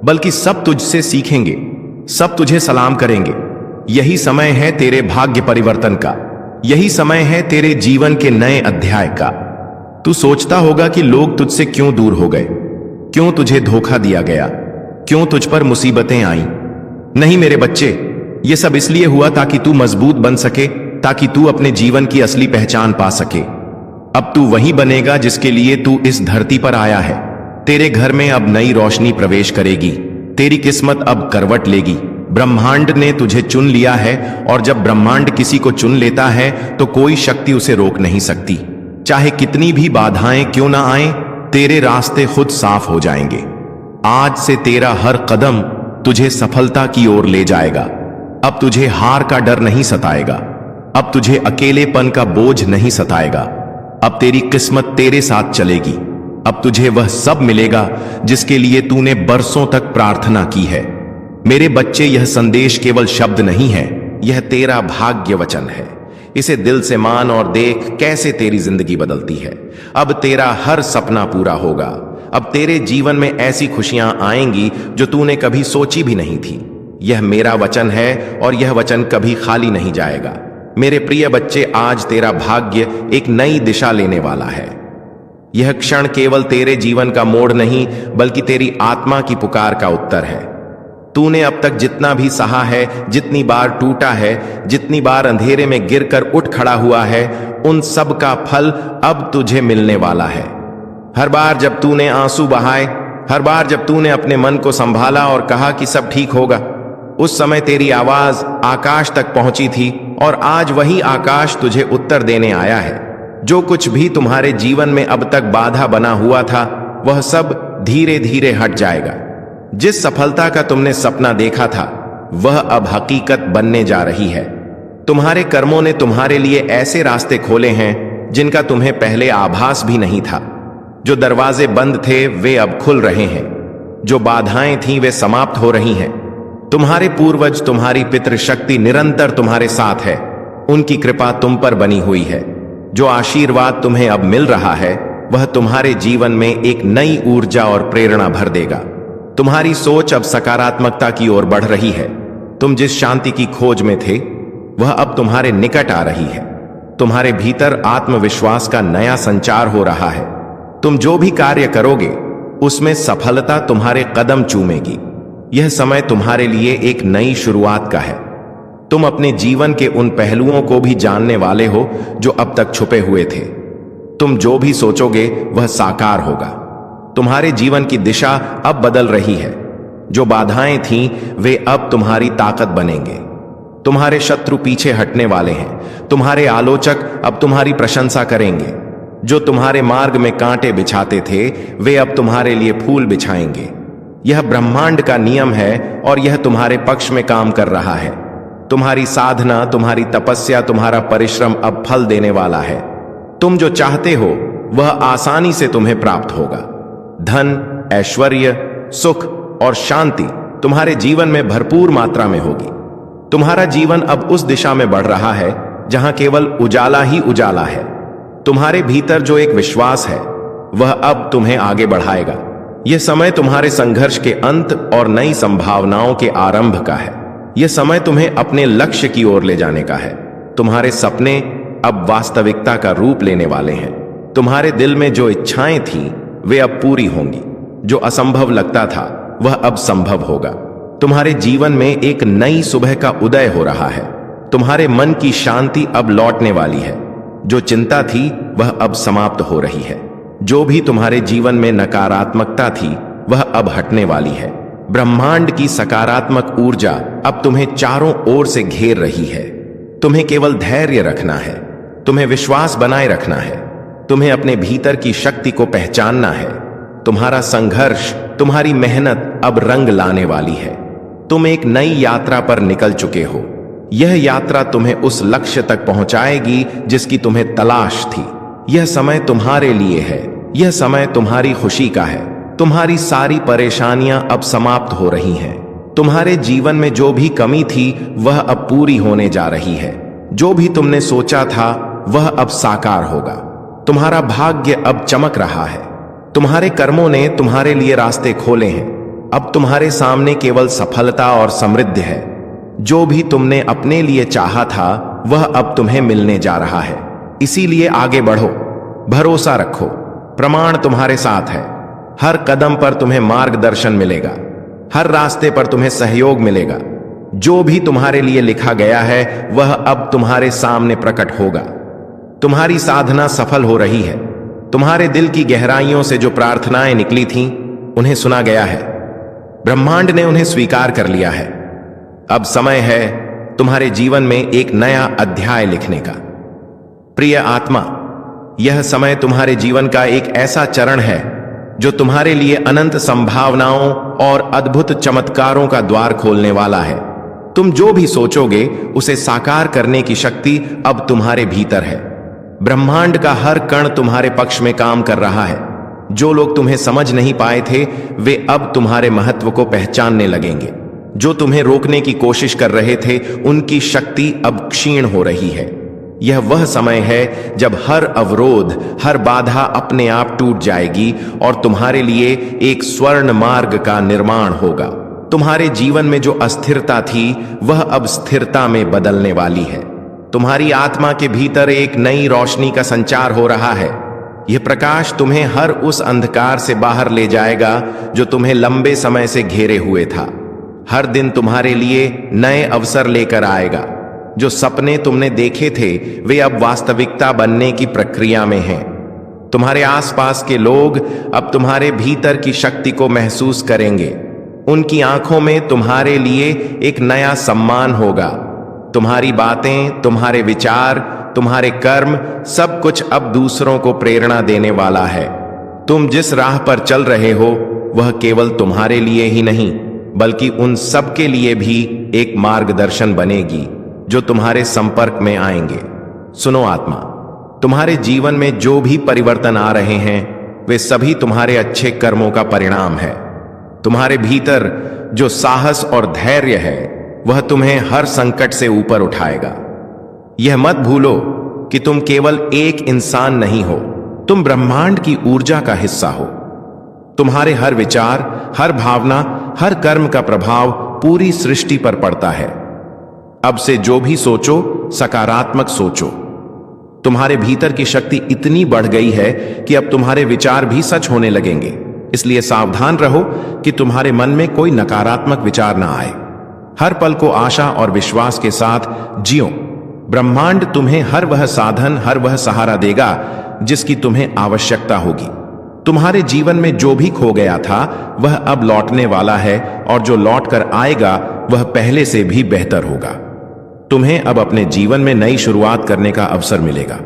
बल्कि सब तुझसे सीखेंगे, सब तुझे सलाम करेंगे। यही समय है तेरे भाग्य परिवर्तन का, यही समय है तेरे जीवन के नए अध्याय का। तू सोचता होगा कि लोग तुझसे क्यों दूर हो गए, क्यों तुझे धोखा दिया गया, क्यों तुझ पर मुसीबतें आई। नहीं मेरे बच्चे, ये सब इसलिए हुआ ताकि तू मजबूत बन सके, ताकि तू अपने जीवन की असली पहचान पा सके। अब तू वही बनेगा जिसके लिए तू इस धरती पर आया है। तेरे घर में अब नई रोशनी प्रवेश करेगी, तेरी किस्मत अब करवट लेगी। ब्रह्मांड ने तुझे चुन लिया है और जब ब्रह्मांड किसी को चुन लेता है तो कोई शक्ति उसे रोक नहीं सकती। चाहे कितनी भी बाधाएं क्यों ना आए, तेरे रास्ते खुद साफ हो जाएंगे। आज से तेरा हर कदम तुझे सफलता की ओर ले जाएगा। अब तुझे हार का डर नहीं सताएगा, अब तुझे अकेलेपन का बोझ नहीं सताएगा। अब तेरी किस्मत तेरे साथ चलेगी। अब तुझे वह सब मिलेगा जिसके लिए तूने बरसों तक प्रार्थना की है। मेरे बच्चे, यह संदेश केवल शब्द नहीं है, यह तेरा भाग्य वचन है। इसे दिल से मान और देख कैसे तेरी जिंदगी बदलती है। अब तेरा हर सपना पूरा होगा। अब तेरे जीवन में ऐसी खुशियां आएंगी जो तूने कभी सोची भी नहीं थी। यह मेरा वचन है और यह वचन कभी खाली नहीं जाएगा। मेरे प्रिय बच्चे, आज तेरा भाग्य एक नई दिशा लेने वाला है। यह क्षण केवल तेरे जीवन का मोड़ नहीं बल्कि तेरी आत्मा की पुकार का उत्तर है। तूने अब तक जितना भी सहा है, जितनी बार टूटा है, जितनी बार अंधेरे में गिरकर उठ खड़ा हुआ है, उन सब का फल अब तुझे मिलने वाला है। हर बार जब तूने आंसू बहाए, हर बार जब तूने अपने मन को संभाला और कहा कि सब ठीक होगा, उस समय तेरी आवाज आकाश तक पहुंची थी और आज वही आकाश तुझे उत्तर देने आया है। जो कुछ भी तुम्हारे जीवन में अब तक बाधा बना हुआ था वह सब धीरे धीरे हट जाएगा। जिस सफलता का तुमने सपना देखा था वह अब हकीकत बनने जा रही है। तुम्हारे कर्मों ने तुम्हारे लिए ऐसे रास्ते खोले हैं जिनका तुम्हें पहले आभास भी नहीं था। जो दरवाजे बंद थे वे अब खुल रहे हैं, जो बाधाएं थीं वे समाप्त हो रही हैं तुम्हारे पूर्वज, तुम्हारी पितृशक्ति निरंतर तुम्हारे साथ है। उनकी कृपा तुम पर बनी हुई है। जो आशीर्वाद तुम्हें अब मिल रहा है वह तुम्हारे जीवन में एक नई ऊर्जा और प्रेरणा भर देगा। तुम्हारी सोच अब सकारात्मकता की ओर बढ़ रही है। तुम जिस शांति की खोज में थे वह अब तुम्हारे निकट आ रही है। तुम्हारे भीतर आत्मविश्वास का नया संचार हो रहा है। तुम जो भी कार्य करोगे उसमें सफलता तुम्हारे कदम चूमेगी। यह समय तुम्हारे लिए एक नई शुरुआत का है। तुम अपने जीवन के उन पहलुओं को भी जानने वाले हो जो अब तक छुपे हुए थे। तुम जो भी सोचोगे वह साकार होगा। तुम्हारे जीवन की दिशा अब बदल रही है। जो बाधाएं थीं वे अब तुम्हारी ताकत बनेंगे। तुम्हारे शत्रु पीछे हटने वाले हैं। तुम्हारे आलोचक अब तुम्हारी प्रशंसा करेंगे। जो तुम्हारे मार्ग में कांटे बिछाते थे वे अब तुम्हारे लिए फूल बिछाएंगे। यह ब्रह्मांड का नियम है और यह तुम्हारे पक्ष में काम कर रहा है। तुम्हारी साधना, तुम्हारी तपस्या, तुम्हारा परिश्रम अब फल देने वाला है। तुम जो चाहते हो वह आसानी से तुम्हें प्राप्त होगा। धन, ऐश्वर्य, सुख और शांति तुम्हारे जीवन में भरपूर मात्रा में होगी। तुम्हारा जीवन अब उस दिशा में बढ़ रहा है जहां केवल उजाला ही उजाला है। तुम्हारे भीतर जो एक विश्वास है वह अब तुम्हें आगे बढ़ाएगा। यह समय तुम्हारे संघर्ष के अंत और नई संभावनाओं के आरंभ का है। यह समय तुम्हें अपने लक्ष्य की ओर ले जाने का है। तुम्हारे सपने अब वास्तविकता का रूप लेने वाले हैं। तुम्हारे दिल में जो इच्छाएं थीं वे अब पूरी होंगी। जो असंभव लगता था वह अब संभव होगा। तुम्हारे जीवन में एक नई सुबह का उदय हो रहा है। तुम्हारे मन की शांति अब लौटने वाली है। जो चिंता थी वह अब समाप्त हो रही है। जो भी तुम्हारे जीवन में नकारात्मकता थी वह अब हटने वाली है। ब्रह्मांड की सकारात्मक ऊर्जा अब तुम्हें चारों ओर से घेर रही है। तुम्हें केवल धैर्य रखना है। तुम्हें विश्वास बनाए रखना है। तुम्हें अपने भीतर की शक्ति को पहचानना है। तुम्हारा संघर्ष, तुम्हारी मेहनत अब रंग लाने वाली है। तुम एक नई यात्रा पर निकल चुके हो। यह यात्रा तुम्हें उस लक्ष्य तक पहुंचाएगी जिसकी तुम्हें तलाश थी। यह समय तुम्हारे लिए है। यह समय तुम्हारी खुशी का है। तुम्हारी सारी परेशानियां अब समाप्त हो रही हैं। तुम्हारे जीवन में जो भी कमी थी वह अब पूरी होने जा रही है। जो भी तुमने सोचा था वह अब साकार होगा। तुम्हारा भाग्य अब चमक रहा है। तुम्हारे कर्मों ने तुम्हारे लिए रास्ते खोले हैं। अब तुम्हारे सामने केवल सफलता और समृद्धि है। जो भी तुमने अपने लिए चाहा था वह अब तुम्हें मिलने जा रहा है। इसीलिए आगे बढ़ो, भरोसा रखो। प्रमाण तुम्हारे साथ है। हर कदम पर तुम्हें मार्गदर्शन मिलेगा। हर रास्ते पर तुम्हें सहयोग मिलेगा। जो भी तुम्हारे लिए लिखा गया है वह अब तुम्हारे सामने प्रकट होगा। तुम्हारी साधना सफल हो रही है। तुम्हारे दिल की गहराइयों से जो प्रार्थनाएं निकली थीं उन्हें सुना गया है। ब्रह्मांड ने उन्हें स्वीकार कर लिया है। अब समय है तुम्हारे जीवन में एक नया अध्याय लिखने का। प्रिय आत्मा, यह समय तुम्हारे जीवन का एक ऐसा चरण है जो तुम्हारे लिए अनंत संभावनाओं और अद्भुत चमत्कारों का द्वार खोलने वाला है। तुम जो भी सोचोगे उसे साकार करने की शक्ति अब तुम्हारे भीतर है। ब्रह्मांड का हर कण तुम्हारे पक्ष में काम कर रहा है। जो लोग तुम्हें समझ नहीं पाए थे वे अब तुम्हारे महत्व को पहचानने लगेंगे। जो तुम्हें रोकने की कोशिश कर रहे थे उनकी शक्ति अब क्षीण हो रही है। यह वह समय है जब हर अवरोध, हर बाधा अपने आप टूट जाएगी और तुम्हारे लिए एक स्वर्ण मार्ग का निर्माण होगा। तुम्हारे जीवन में जो अस्थिरता थी वह अब स्थिरता में बदलने वाली है। तुम्हारी आत्मा के भीतर एक नई रोशनी का संचार हो रहा है। यह प्रकाश तुम्हें हर उस अंधकार से बाहर ले जाएगा जो तुम्हें लंबे समय से घेरे हुए था। हर दिन तुम्हारे लिए नए अवसर लेकर आएगा। जो सपने तुमने देखे थे वे अब वास्तविकता बनने की प्रक्रिया में हैं। तुम्हारे आसपास के लोग अब तुम्हारे भीतर की शक्ति को महसूस करेंगे। उनकी आंखों में तुम्हारे लिए एक नया सम्मान होगा। तुम्हारी बातें, तुम्हारे विचार, तुम्हारे कर्म, सब कुछ अब दूसरों को प्रेरणा देने वाला है। तुम जिस राह पर चल रहे हो वह केवल तुम्हारे लिए ही नहीं बल्कि उन सब के लिए भी एक मार्गदर्शन बनेगी जो तुम्हारे संपर्क में आएंगे। सुनो आत्मा, तुम्हारे जीवन में जो भी परिवर्तन आ रहे हैं वे सभी तुम्हारे अच्छे कर्मों का परिणाम है। तुम्हारे भीतर जो साहस और धैर्य है वह तुम्हें हर संकट से ऊपर उठाएगा। यह मत भूलो कि तुम केवल एक इंसान नहीं हो, तुम ब्रह्मांड की ऊर्जा का हिस्सा हो। तुम्हारे हर विचार, हर भावना, हर कर्म का प्रभाव पूरी सृष्टि पर पड़ता है। अब से जो भी सोचो सकारात्मक सोचो। तुम्हारे भीतर की शक्ति इतनी बढ़ गई है कि अब तुम्हारे विचार भी सच होने लगेंगे। इसलिए सावधान रहो कि तुम्हारे मन में कोई नकारात्मक विचार ना आए। हर पल को आशा और विश्वास के साथ जियो। ब्रह्मांड तुम्हें हर वह साधन, हर वह सहारा देगा जिसकी तुम्हें आवश्यकता होगी। तुम्हारे जीवन में जो भी खो गया था वह अब लौटने वाला है, और जो लौट कर आएगा वह पहले से भी बेहतर होगा। तुम्हें अब अपने जीवन में नई शुरुआत करने का अवसर मिलेगा।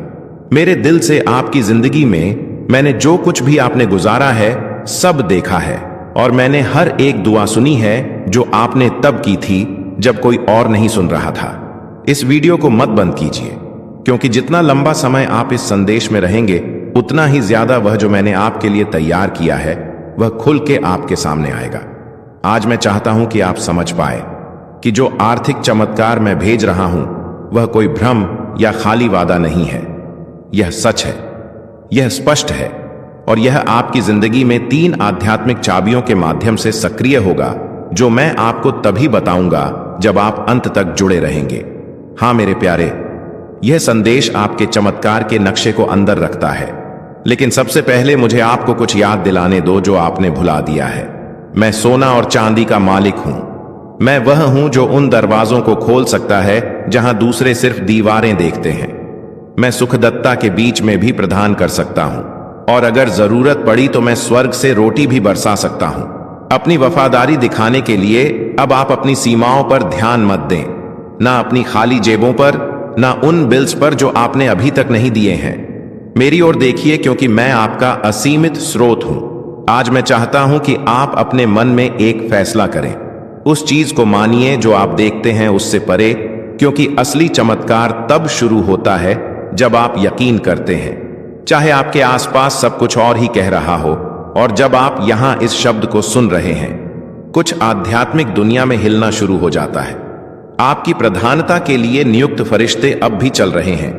मेरे दिल से आपकी जिंदगी में मैंने जो कुछ भी आपने गुजारा है सब देखा है, और मैंने हर एक दुआ सुनी है जो आपने तब की थी जब कोई और नहीं सुन रहा था। इस वीडियो को मत बंद कीजिए, क्योंकि जितना लंबा समय आप इस संदेश में रहेंगे उतना ही ज्यादा वह जो मैंने आपके लिए तैयार किया है वह खुल के आपके सामने आएगा। आज मैं चाहता हूं कि आप समझ पाए कि जो आर्थिक चमत्कार मैं भेज रहा हूं वह कोई भ्रम या खाली वादा नहीं है। यह सच है, यह स्पष्ट है, और यह आपकी जिंदगी में 3 आध्यात्मिक चाबियों के माध्यम से सक्रिय होगा, जो मैं आपको तभी बताऊंगा जब आप अंत तक जुड़े रहेंगे। हां मेरे प्यारे, यह संदेश आपके चमत्कार के नक्शे को अंदर रखता है। लेकिन सबसे पहले मुझे आपको कुछ याद दिलाने दो जो आपने भुला दिया है। मैं सोना और चांदी का मालिक हूं। मैं वह हूं जो उन दरवाजों को खोल सकता है जहां दूसरे सिर्फ दीवारें देखते हैं। मैं सुखदत्ता के बीच में भी प्रदान कर सकता हूं, और अगर जरूरत पड़ी तो मैं स्वर्ग से रोटी भी बरसा सकता हूं। अपनी वफादारी दिखाने के लिए अब आप अपनी सीमाओं पर ध्यान मत दें, ना अपनी खाली जेबों पर, ना उन बिल्स पर जो आपने अभी तक नहीं दिए हैं। मेरी ओर देखिए, क्योंकि मैं आपका असीमित स्रोत हूं। आज मैं चाहता हूं कि आप अपने मन में एक फैसला करें। उस चीज को मानिए जो आप देखते हैं उससे परे, क्योंकि असली चमत्कार तब शुरू होता है जब आप यकीन करते हैं, चाहे आपके आसपास सब कुछ और ही कह रहा हो। और जब आप यहां इस शब्द को सुन रहे हैं, कुछ आध्यात्मिक दुनिया में हिलना शुरू हो जाता है। आपकी प्रधानता के लिए नियुक्त फरिश्ते अब भी चल रहे हैं।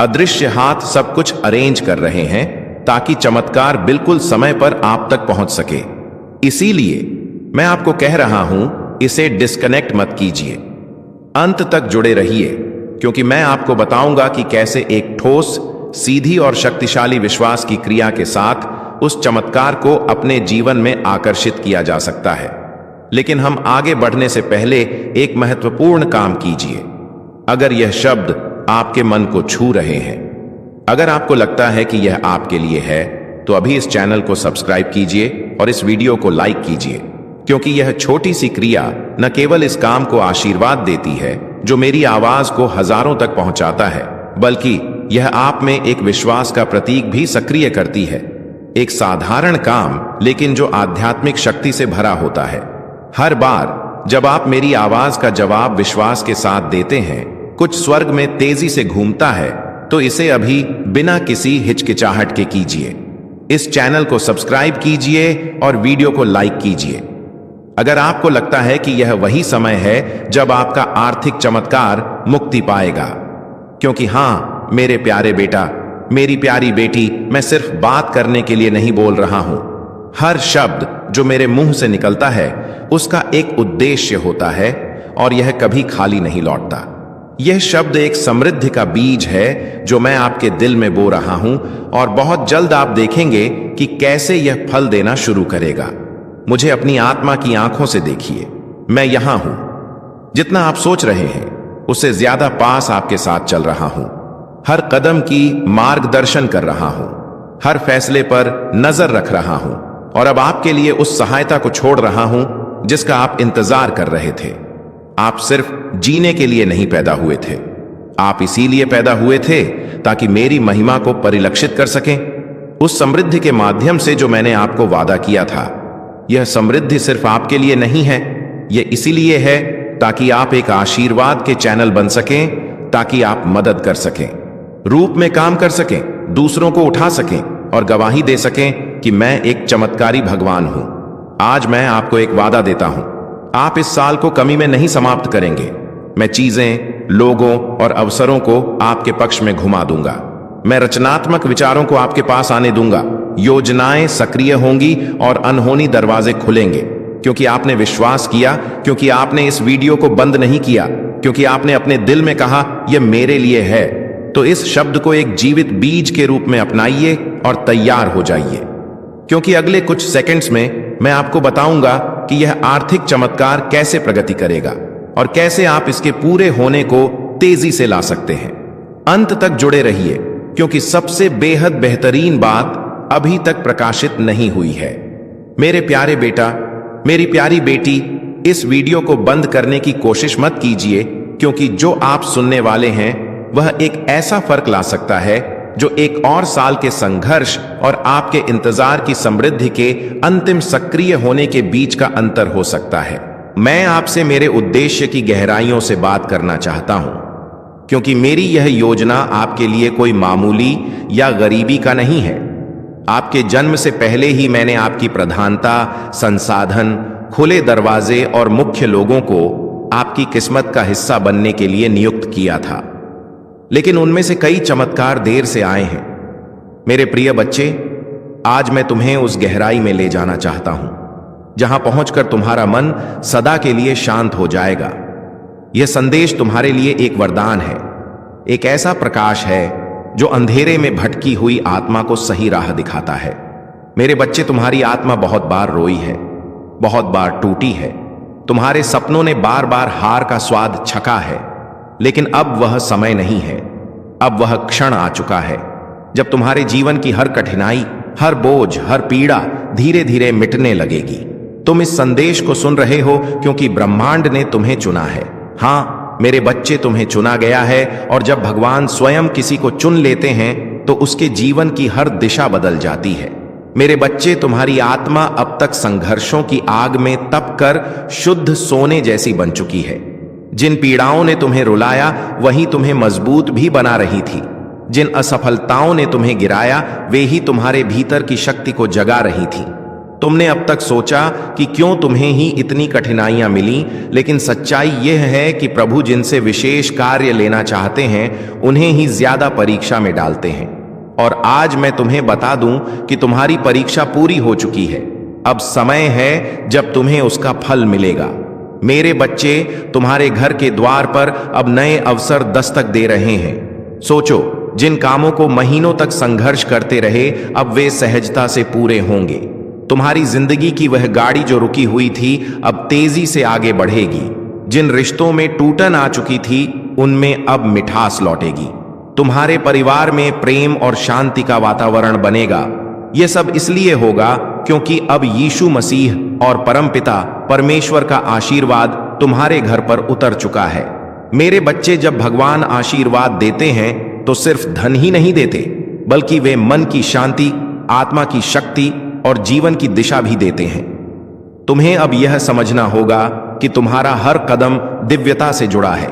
अदृश्य हाथ सब कुछ अरेंज कर रहे हैं ताकि चमत्कार बिल्कुल समय पर आप तक पहुंच सके। इसीलिए मैं आपको कह रहा हूं, इसे डिस्कनेक्ट मत कीजिए, अंत तक जुड़े रहिए, क्योंकि मैं आपको बताऊंगा कि कैसे एक ठोस, सीधी और शक्तिशाली विश्वास की क्रिया के साथ उस चमत्कार को अपने जीवन में आकर्षित किया जा सकता है। लेकिन हम आगे बढ़ने से पहले एक महत्वपूर्ण काम कीजिए। अगर यह शब्द आपके मन को छू रहे हैं, अगर आपको लगता है कि यह आपके लिए है, तो अभी इस चैनल को सब्सक्राइब कीजिए और इस वीडियो को लाइक कीजिए, क्योंकि यह छोटी सी क्रिया न केवल इस काम को आशीर्वाद देती है जो मेरी आवाज को हजारों तक पहुंचाता है, बल्कि यह आप में एक विश्वास का प्रतीक भी सक्रिय करती है। एक साधारण काम, लेकिन जो आध्यात्मिक शक्ति से भरा होता है। हर बार जब आप मेरी आवाज का जवाब विश्वास के साथ देते हैं, कुछ स्वर्ग में तेजी से घूमता है। तो इसे अभी बिना किसी हिचकिचाहट के कीजिए। इस चैनल को सब्सक्राइब कीजिए और वीडियो को लाइक कीजिए। अगर आपको लगता है कि यह वही समय है जब आपका आर्थिक चमत्कार मुक्ति पाएगा, क्योंकि हां मेरे प्यारे बेटा, मेरी प्यारी बेटी, मैं सिर्फ बात करने के लिए नहीं बोल रहा हूं। हर शब्द जो मेरे मुंह से निकलता है उसका एक उद्देश्य होता है, और यह कभी खाली नहीं लौटता। यह शब्द एक समृद्धि का बीज है जो मैं आपके दिल में बो रहा हूं, और बहुत जल्द आप देखेंगे कि कैसे यह फल देना शुरू करेगा। मुझे अपनी आत्मा की आंखों से देखिए। मैं यहां हूं। जितना आप सोच रहे हैं उससे ज्यादा पास आपके साथ चल रहा हूं। हर कदम की मार्गदर्शन कर रहा हूं, हर फैसले पर नजर रख रहा हूं, और अब आपके लिए उस सहायता को छोड़ रहा हूं जिसका आप इंतजार कर रहे थे। आप सिर्फ जीने के लिए नहीं पैदा हुए थे, आप इसीलिए पैदा हुए थे ताकि मेरी महिमा को परिलक्षित कर सकें, उस समृद्धि के माध्यम से जो मैंने आपको वादा किया था। यह समृद्धि सिर्फ आपके लिए नहीं है, यह इसीलिए है ताकि आप एक आशीर्वाद के चैनल बन सकें, ताकि आप मदद कर सकें, रूप में काम कर सकें, दूसरों को उठा सकें और गवाही दे सकें कि मैं एक चमत्कारी भगवान हूं। आज मैं आपको एक वादा देता हूं, आप इस साल को कमी में नहीं समाप्त करेंगे। मैं चीजें, लोगों और अवसरों को आपके पक्ष में घुमा दूंगा। मैं रचनात्मक विचारों को आपके पास आने दूंगा। योजनाएं सक्रिय होंगी और अनहोनी दरवाजे खुलेंगे, क्योंकि आपने विश्वास किया, क्योंकि आपने इस वीडियो को बंद नहीं किया, क्योंकि आपने अपने दिल में कहा यह मेरे लिए है। तो इस शब्द को एक जीवित बीज के रूप में अपनाइए और तैयार हो जाइए, क्योंकि अगले कुछ सेकंड्स में मैं आपको बताऊंगा कि यह आर्थिक चमत्कार कैसे प्रगति करेगा और कैसे आप इसके पूरे होने को तेजी से ला सकते हैं। अंत तक जुड़े रहिए, क्योंकि सबसे बेहद बेहतरीन बात अभी तक प्रकाशित नहीं हुई है। मेरे प्यारे बेटा, मेरी प्यारी बेटी, इस वीडियो को बंद करने की कोशिश मत कीजिए, क्योंकि जो आप सुनने वाले हैं वह एक ऐसा फर्क ला सकता है जो एक और साल के संघर्ष और आपके इंतजार की समृद्धि के अंतिम सक्रिय होने के बीच का अंतर हो सकता है। मैं आपसे मेरे उद्देश्य की गहराइयों से बात करना चाहता हूं, क्योंकि मेरी यह योजना आपके लिए कोई मामूली या गरीबी का नहीं है। आपके जन्म से पहले ही मैंने आपकी प्रधानता, संसाधन, खुले दरवाजे और मुख्य लोगों को आपकी किस्मत का हिस्सा बनने के लिए नियुक्त किया था, लेकिन उनमें से कई चमत्कार देर से आए हैं। मेरे प्रिय बच्चे, आज मैं तुम्हें उस गहराई में ले जाना चाहता हूं जहां पहुंचकर तुम्हारा मन सदा के लिए शांत हो जाएगा। यह संदेश तुम्हारे लिए एक वरदान है, एक ऐसा प्रकाश है जो अंधेरे में भटकी हुई आत्मा को सही राह दिखाता है। मेरे बच्चे, तुम्हारी आत्मा बहुत बार रोई है, बहुत बार टूटी है। तुम्हारे सपनों ने बार बार हार का स्वाद चखा है, लेकिन अब वह समय नहीं है। अब वह क्षण आ चुका है जब तुम्हारे जीवन की हर कठिनाई, हर बोझ, हर पीड़ा धीरे धीरे मिटने लगेगी। तुम इस संदेश को सुन रहे हो क्योंकि ब्रह्मांड ने तुम्हें चुना है। हाँ मेरे बच्चे, तुम्हें चुना गया है, और जब भगवान स्वयं किसी को चुन लेते हैं तो उसके जीवन की हर दिशा बदल जाती है। मेरे बच्चे, तुम्हारी आत्मा अब तक संघर्षों की आग में तप कर शुद्ध सोने जैसी बन चुकी है। जिन पीड़ाओं ने तुम्हें रुलाया वही तुम्हें मजबूत भी बना रही थी। जिन असफलताओं ने तुम्हें गिराया वे ही तुम्हारे भीतर की शक्ति को जगा रही थी। तुमने अब तक सोचा कि क्यों तुम्हें ही इतनी कठिनाइयां मिली, लेकिन सच्चाई यह है कि प्रभु जिनसे विशेष कार्य लेना चाहते हैं उन्हें ही ज्यादा परीक्षा में डालते हैं। और आज मैं तुम्हें बता दूं कि तुम्हारी परीक्षा पूरी हो चुकी है। अब समय है जब तुम्हें उसका फल मिलेगा। मेरे बच्चे, तुम्हारे घर के द्वार पर अब नए अवसर दस्तक दे रहे हैं। सोचो, जिन कामों को महीनों तक संघर्ष करते रहे अब वे सहजता से पूरे होंगे। तुम्हारी जिंदगी की वह गाड़ी जो रुकी हुई थी अब तेजी से आगे बढ़ेगी। जिन रिश्तों में टूटन आ चुकी थी उनमें अब मिठास लौटेगी। तुम्हारे परिवार में प्रेम और शांति का वातावरण बनेगा। यह सब इसलिए होगा क्योंकि अब यीशु मसीह और परमपिता परमेश्वर का आशीर्वाद तुम्हारे घर पर उतर चुका है। मेरे बच्चे, जब भगवान आशीर्वाद देते हैं तो सिर्फ धन ही नहीं देते, बल्कि वे मन की शांति, आत्मा की शक्ति और जीवन की दिशा भी देते हैं। तुम्हें अब यह समझना होगा कि तुम्हारा हर कदम दिव्यता से जुड़ा है।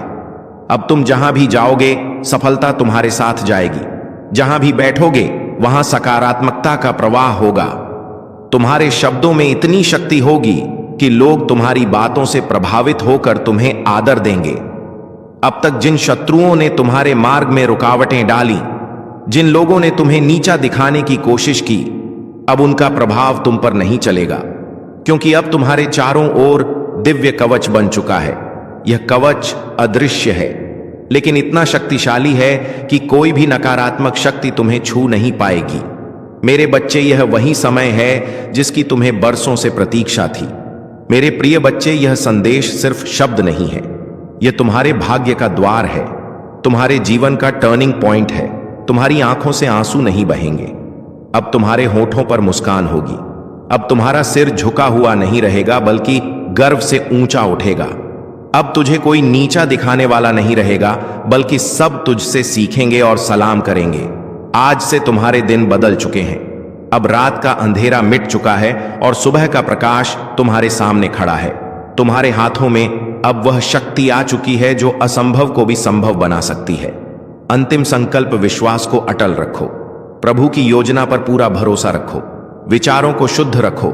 अब तुम जहां भी जाओगे सफलता तुम्हारे साथ जाएगी। जहां भी बैठोगे वहां सकारात्मकता का प्रवाह होगा। तुम्हारे शब्दों में इतनी शक्ति होगी कि लोग तुम्हारी बातों से प्रभावित होकर तुम्हें आदर देंगे। अब तक जिन शत्रुओं ने तुम्हारे मार्ग में रुकावटें डाली, जिन लोगों ने तुम्हें नीचा दिखाने की कोशिश की, अब उनका प्रभाव तुम पर नहीं चलेगा, क्योंकि अब तुम्हारे चारों ओर दिव्य कवच बन चुका है। यह कवच अदृश्य है, लेकिन इतना शक्तिशाली है कि कोई भी नकारात्मक शक्ति तुम्हें छू नहीं पाएगी। मेरे बच्चे, यह वही समय है जिसकी तुम्हें बरसों से प्रतीक्षा थी। मेरे प्रिय बच्चे, यह संदेश सिर्फ शब्द नहीं है, यह तुम्हारे भाग्य का द्वार है, तुम्हारे जीवन का टर्निंग पॉइंट है। तुम्हारी आंखों से आंसू नहीं बहेंगे, अब तुम्हारे होठों पर मुस्कान होगी। अब तुम्हारा सिर झुका हुआ नहीं रहेगा, बल्कि गर्व से ऊंचा उठेगा। अब तुझे कोई नीचा दिखाने वाला नहीं रहेगा, बल्कि सब तुझसे सीखेंगे और सलाम करेंगे। आज से तुम्हारे दिन बदल चुके हैं। अब रात का अंधेरा मिट चुका है और सुबह का प्रकाश तुम्हारे सामने खड़ा है। तुम्हारे हाथों में अब वह शक्ति आ चुकी है जो असंभव को भी संभव बना सकती है। अंतिम संकल्प विश्वास को अटल रखो, प्रभु की योजना पर पूरा भरोसा रखो, विचारों को शुद्ध रखो,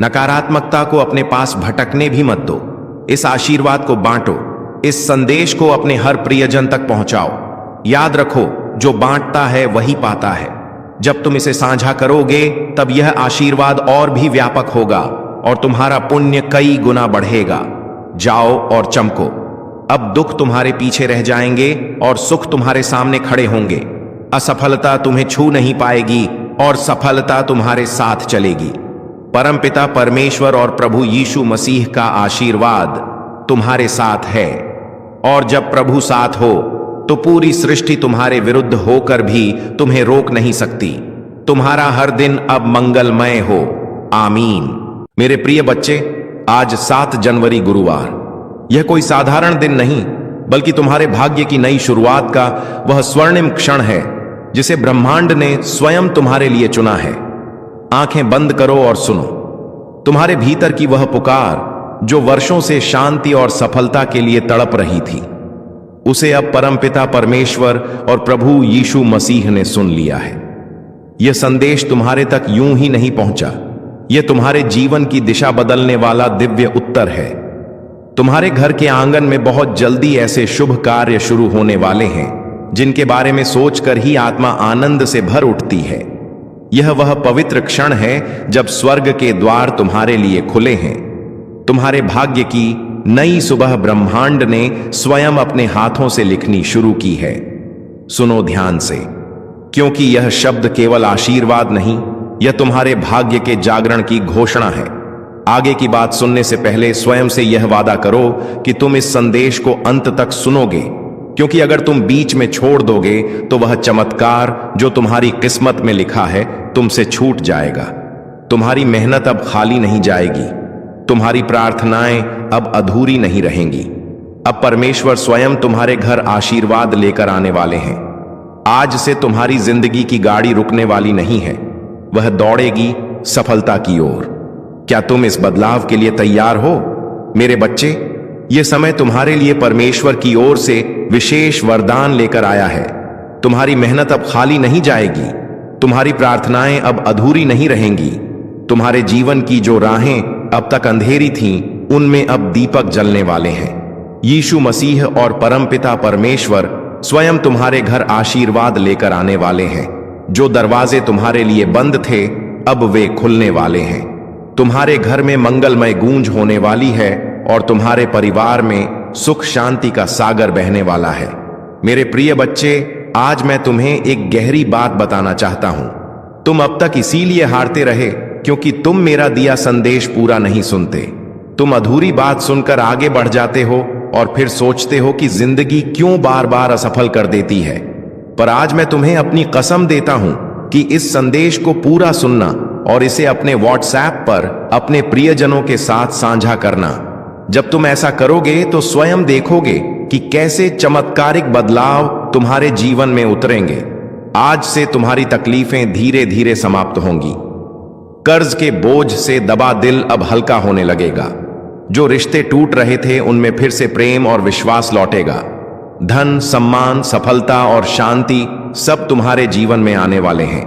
नकारात्मकता को अपने पास भटकने भी मत दो। इस आशीर्वाद को बांटो, इस संदेश को अपने हर प्रियजन तक पहुंचाओ। याद रखो, जो बांटता है वही पाता है। जब तुम इसे साझा करोगे तब यह आशीर्वाद और भी व्यापक होगा और तुम्हारा पुण्य कई गुना बढ़ेगा। जाओ और चमको। अब दुख तुम्हारे पीछे रह जाएंगे और सुख तुम्हारे सामने खड़े होंगे। असफलता तुम्हें छू नहीं पाएगी और सफलता तुम्हारे साथ चलेगी। परमपिता परमेश्वर और प्रभु यीशु मसीह का आशीर्वाद तुम्हारे साथ है। और जब प्रभु साथ हो तो पूरी सृष्टि तुम्हारे विरुद्ध होकर भी तुम्हें रोक नहीं सकती। तुम्हारा हर दिन अब मंगलमय हो। आमीन। मेरे प्रिय बच्चे, आज 7 जनवरी गुरुवार। यह कोई साधारण दिन नहीं, बल्कि तुम्हारे भाग्य की नई शुरुआत का वह स्वर्णिम क्षण है जिसे ब्रह्मांड ने स्वयं तुम्हारे लिए चुना है। आंखें बंद करो और सुनो। तुम्हारे भीतर की वह पुकार जो वर्षों से शांति और सफलता के लिए तड़प रही थी, उसे अब परमपिता परमेश्वर और प्रभु यीशु मसीह ने सुन लिया है। यह संदेश तुम्हारे तक यूं ही नहीं पहुंचा। यह तुम्हारे जीवन की दिशा बदलने वाला दिव्य उत्तर है। तुम्हारे घर के आंगन में बहुत जल्दी ऐसे शुभ कार्य शुरू होने वाले हैं जिनके बारे में सोचकर ही आत्मा आनंद से भर उठती है। यह वह पवित्र क्षण है जब स्वर्ग के द्वार तुम्हारे लिए खुले हैं। तुम्हारे भाग्य की नई सुबह ब्रह्मांड ने स्वयं अपने हाथों से लिखनी शुरू की है। सुनो ध्यान से, क्योंकि यह शब्द केवल आशीर्वाद नहीं, यह तुम्हारे भाग्य के जागरण की घोषणा है। आगे की बात सुनने से पहले स्वयं से यह वादा करो कि तुम इस संदेश को अंत तक सुनोगे, क्योंकि अगर तुम बीच में छोड़ दोगे तो वह चमत्कार जो तुम्हारी किस्मत में लिखा है तुमसे छूट जाएगा। तुम्हारी मेहनत अब खाली नहीं जाएगी। तुम्हारी प्रार्थनाएं अब अधूरी नहीं रहेंगी। अब परमेश्वर स्वयं तुम्हारे घर आशीर्वाद लेकर आने वाले हैं। आज से तुम्हारी जिंदगी की गाड़ी रुकने वाली नहीं है, वह दौड़ेगी सफलता की ओर। क्या तुम इस बदलाव के लिए तैयार हो? मेरे बच्चे, यह समय तुम्हारे लिए परमेश्वर की ओर से विशेष वरदान लेकर आया है। तुम्हारी मेहनत अब खाली नहीं जाएगी। तुम्हारी प्रार्थनाएं अब अधूरी नहीं रहेंगी। तुम्हारे जीवन की जो राहें अब तक अंधेरी थीं, उनमें अब दीपक जलने वाले हैं। यीशु मसीह और परमपिता परमेश्वर स्वयं तुम्हारे घर आशीर्वाद लेकर आने वाले हैं। जो दरवाजे तुम्हारे लिए बंद थे, अब वे खुलने वाले हैं। तुम्हारे घर में मंगलमय गूंज होने वाली है और तुम्हारे परिवार में सुख शांति का सागर बहने वाला है। मेरे प्रिय बच्चे, आज मैं तुम्हें एक गहरी बात बताना चाहता हूं। तुम अब तक इसीलिए हारते रहे क्योंकि तुम मेरा दिया संदेश पूरा नहीं सुनते। तुम अधूरी बात सुनकर आगे बढ़ जाते हो और फिर सोचते हो कि जिंदगी क्यों बार बार असफल कर देती है। पर आज मैं तुम्हें अपनी कसम देता हूं कि इस संदेश को पूरा सुनना और इसे अपने व्हाट्सएप पर अपने प्रियजनों के साथ साझा करना। जब तुम ऐसा करोगे तो स्वयं देखोगे कि कैसे चमत्कारिक बदलाव तुम्हारे जीवन में उतरेंगे। आज से तुम्हारी तकलीफें धीरे धीरे समाप्त होंगी। कर्ज के बोझ से दबा दिल अब हल्का होने लगेगा। जो रिश्ते टूट रहे थे उनमें फिर से प्रेम और विश्वास लौटेगा। धन, सम्मान, सफलता और शांति सब तुम्हारे जीवन में आने वाले हैं।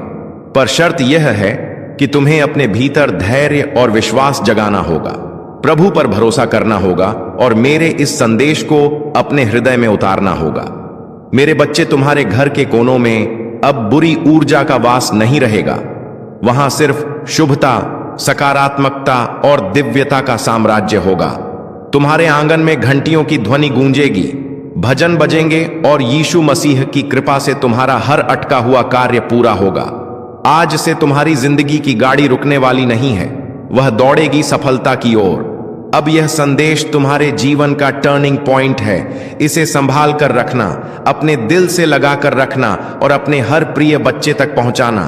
पर शर्त यह है कि तुम्हें अपने भीतर धैर्य और विश्वास जगाना होगा, प्रभु पर भरोसा करना होगा और मेरे इस संदेश को अपने हृदय में उतारना होगा। मेरे बच्चे, तुम्हारे घर के कोनों में अब बुरी ऊर्जा का वास नहीं रहेगा। वहां सिर्फ शुभता, सकारात्मकता और दिव्यता का साम्राज्य होगा। तुम्हारे आंगन में घंटियों की ध्वनि गूंजेगी, भजन बजेंगे और यीशु मसीह की कृपा से तुम्हारा हर अटका हुआ कार्य पूरा होगा। आज से तुम्हारी जिंदगी की गाड़ी रुकने वाली नहीं है, वह दौड़ेगी सफलता की ओर। अब यह संदेश तुम्हारे जीवन का टर्निंग पॉइंट है। इसे संभाल कर रखना, अपने दिल से लगा कर रखना और अपने हर प्रिय बच्चे तक पहुंचाना।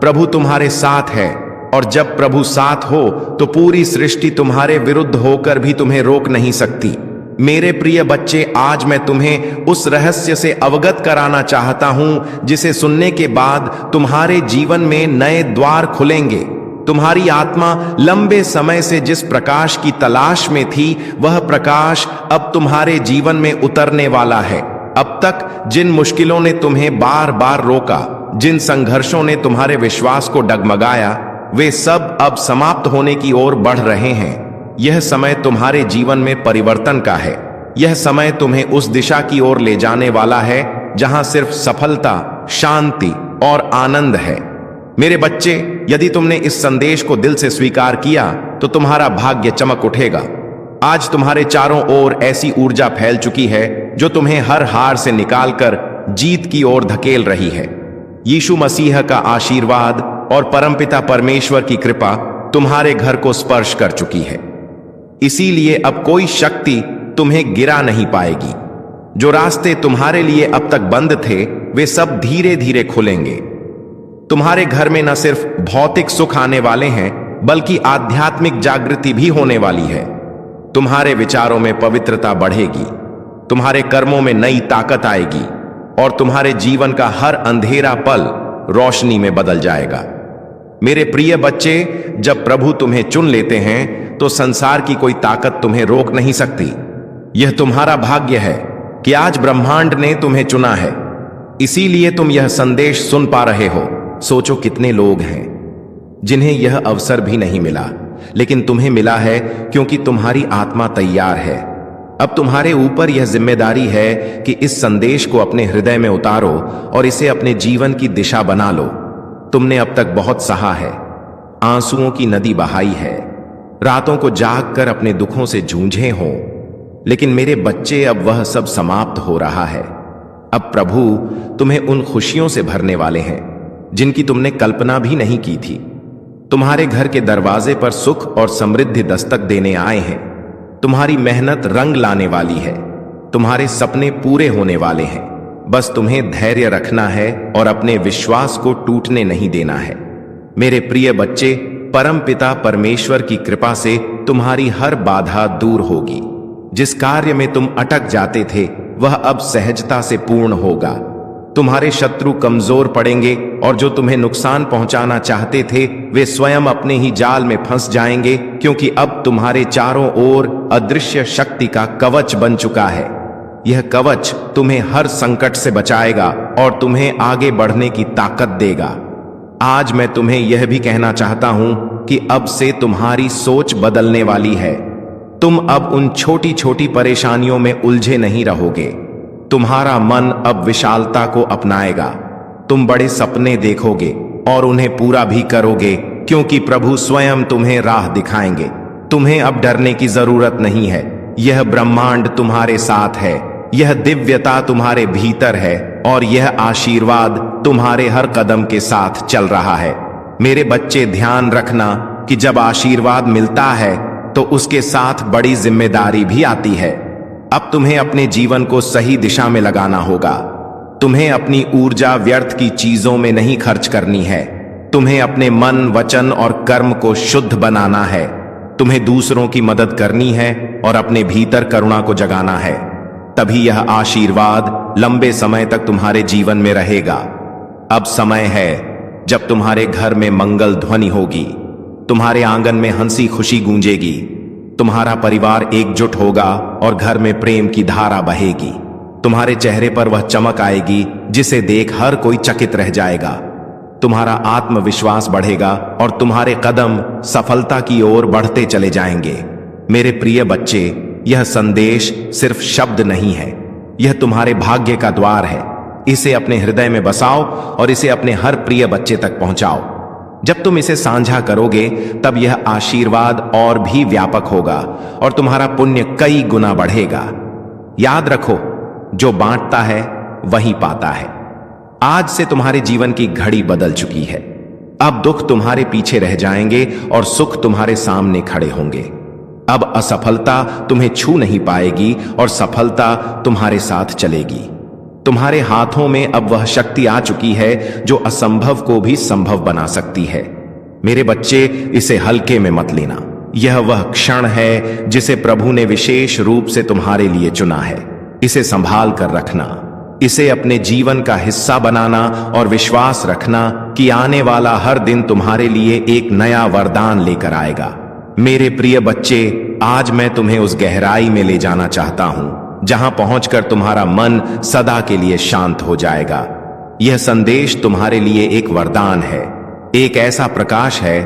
प्रभु तुम्हारे साथ है और जब प्रभु साथ हो तो पूरी सृष्टि तुम्हारे विरुद्ध होकर भी तुम्हें रोक नहीं सकती। मेरे प्रिय बच्चे, आज मैं तुम्हें उस रहस्य से अवगत कराना चाहता हूं जिसे सुनने के बाद तुम्हारे जीवन में नए द्वार खुलेंगे। तुम्हारी आत्मा लंबे समय से जिस प्रकाश की तलाश में थी, वह प्रकाश अब तुम्हारे जीवन में उतरने वाला है। अब तक जिन मुश्किलों ने तुम्हें बार बार रोका, जिन संघर्षों ने तुम्हारे विश्वास को डगमगाया, वे सब अब समाप्त होने की ओर बढ़ रहे हैं। यह समय तुम्हारे जीवन में परिवर्तन का है। यह समय तुम्हें उस दिशा की ओर ले जाने वाला है जहां सिर्फ सफलता, शांति और आनंद है। मेरे बच्चे, यदि तुमने इस संदेश को दिल से स्वीकार किया तो तुम्हारा भाग्य चमक उठेगा। आज तुम्हारे चारों ओर ऐसी ऊर्जा फैल चुकी है जो तुम्हें हर हार से निकालकर जीत की ओर धकेल रही है। यीशु मसीह का आशीर्वाद और परमपिता परमेश्वर की कृपा तुम्हारे घर को स्पर्श कर चुकी है। इसीलिए अब कोई शक्ति तुम्हें गिरा नहीं पाएगी। जो रास्ते तुम्हारे लिए अब तक बंद थे, वे सब धीरे धीरे खुलेंगे। तुम्हारे घर में न सिर्फ भौतिक सुख आने वाले हैं, बल्कि आध्यात्मिक जागृति भी होने वाली है। तुम्हारे विचारों में पवित्रता बढ़ेगी, तुम्हारे कर्मों में नई ताकत आएगी और तुम्हारे जीवन का हर अंधेरा पल रोशनी में बदल जाएगा। मेरे प्रिय बच्चे, जब प्रभु तुम्हें चुन लेते हैं तो संसार की कोई ताकत तुम्हें रोक नहीं सकती। यह तुम्हारा भाग्य है कि आज ब्रह्मांड ने तुम्हें चुना है, इसीलिए तुम यह संदेश सुन पा रहे हो। सोचो कितने लोग हैं जिन्हें यह अवसर भी नहीं मिला, लेकिन तुम्हें मिला है क्योंकि तुम्हारी आत्मा तैयार है। अब तुम्हारे ऊपर यह जिम्मेदारी है कि इस संदेश को अपने हृदय में उतारो और इसे अपने जीवन की दिशा बना लो। तुमने अब तक बहुत सहा है, आंसुओं की नदी बहाई है, रातों को जाग कर अपने दुखों से जूझे हो, लेकिन मेरे बच्चे, अब वह सब समाप्त हो रहा है। अब प्रभु तुम्हें उन खुशियों से भरने वाले हैं जिनकी तुमने कल्पना भी नहीं की थी। तुम्हारे घर के दरवाजे पर सुख और समृद्धि दस्तक देने आए हैं। तुम्हारी मेहनत रंग लाने वाली है, तुम्हारे सपने पूरे होने वाले हैं। बस तुम्हें धैर्य रखना है और अपने विश्वास को टूटने नहीं देना है। मेरे प्रिय बच्चे, परम पिता परमेश्वर की कृपा से तुम्हारी हर बाधा दूर होगी। जिस कार्य में तुम अटक जाते थे, वह अब सहजता से पूर्ण होगा। तुम्हारे शत्रु कमजोर पड़ेंगे और जो तुम्हें नुकसान पहुंचाना चाहते थे, वे स्वयं अपने ही जाल में फंस जाएंगे, क्योंकि अब तुम्हारे चारों ओर अदृश्य शक्ति का कवच बन चुका है। यह कवच तुम्हें हर संकट से बचाएगा और तुम्हें आगे बढ़ने की ताकत देगा। आज मैं तुम्हें यह भी कहना चाहता हूं कि अब से तुम्हारी सोच बदलने वाली है। तुम अब उन छोटी छोटी परेशानियों में उलझे नहीं रहोगे। तुम्हारा मन अब विशालता को अपनाएगा। तुम बड़े सपने देखोगे और उन्हें पूरा भी करोगे, क्योंकि प्रभु स्वयं तुम्हें राह दिखाएंगे। तुम्हें अब डरने की जरूरत नहीं है। यह ब्रह्मांड तुम्हारे साथ है, यह दिव्यता तुम्हारे भीतर है और यह आशीर्वाद तुम्हारे हर कदम के साथ चल रहा है। मेरे बच्चे, ध्यान रखना कि जब आशीर्वाद मिलता है तो उसके साथ बड़ी जिम्मेदारी भी आती है। अब तुम्हें अपने जीवन को सही दिशा में लगाना होगा। तुम्हें अपनी ऊर्जा व्यर्थ की चीजों में नहीं खर्च करनी है। तुम्हें अपने मन, वचन और कर्म को शुद्ध बनाना है। तुम्हें दूसरों की मदद करनी है और अपने भीतर करुणा को जगाना है। तभी यह आशीर्वाद लंबे समय तक तुम्हारे जीवन में रहेगा। अब समय है जब तुम्हारे घर में मंगल ध्वनि होगी, तुम्हारे आंगन में हंसी खुशी गूंजेगी, तुम्हारा परिवार एकजुट होगा और घर में प्रेम की धारा बहेगी। तुम्हारे चेहरे पर वह चमक आएगी जिसे देख हर कोई चकित रह जाएगा। तुम्हारा आत्मविश्वास बढ़ेगा और तुम्हारे कदम सफलता की ओर बढ़ते चले जाएंगे। मेरे प्रिय बच्चे, यह संदेश सिर्फ शब्द नहीं है, यह तुम्हारे भाग्य का द्वार है। इसे अपने हृदय में बसाओ और इसे अपने हर प्रिय बच्चे तक पहुंचाओ। जब तुम इसे साझा करोगे, तब यह आशीर्वाद और भी व्यापक होगा और तुम्हारा पुण्य कई गुना बढ़ेगा। याद रखो, जो बांटता है वही पाता है। आज से तुम्हारे जीवन की घड़ी बदल चुकी है। अब दुख तुम्हारे पीछे रह जाएंगे और सुख तुम्हारे सामने खड़े होंगे। अब असफलता तुम्हें छू नहीं पाएगी और सफलता तुम्हारे साथ चलेगी। तुम्हारे हाथों में अब वह शक्ति आ चुकी है जो असंभव को भी संभव बना सकती है। मेरे बच्चे, इसे हल्के में मत लेना। यह वह क्षण है जिसे प्रभु ने विशेष रूप से तुम्हारे लिए चुना है। इसे संभाल कर रखना, इसे अपने जीवन का हिस्सा बनाना और विश्वास रखना कि आने वाला हर दिन तुम्हारे लिए एक नया वरदान लेकर आएगा। मेरे प्रिय बच्चे, आज मैं तुम्हें उस गहराई में ले जाना चाहता हूं जहां पहुंचकर तुम्हारा मन सदा के लिए शांत हो जाएगा। यह संदेश तुम्हारे लिए एक वरदान है, एक ऐसा प्रकाश है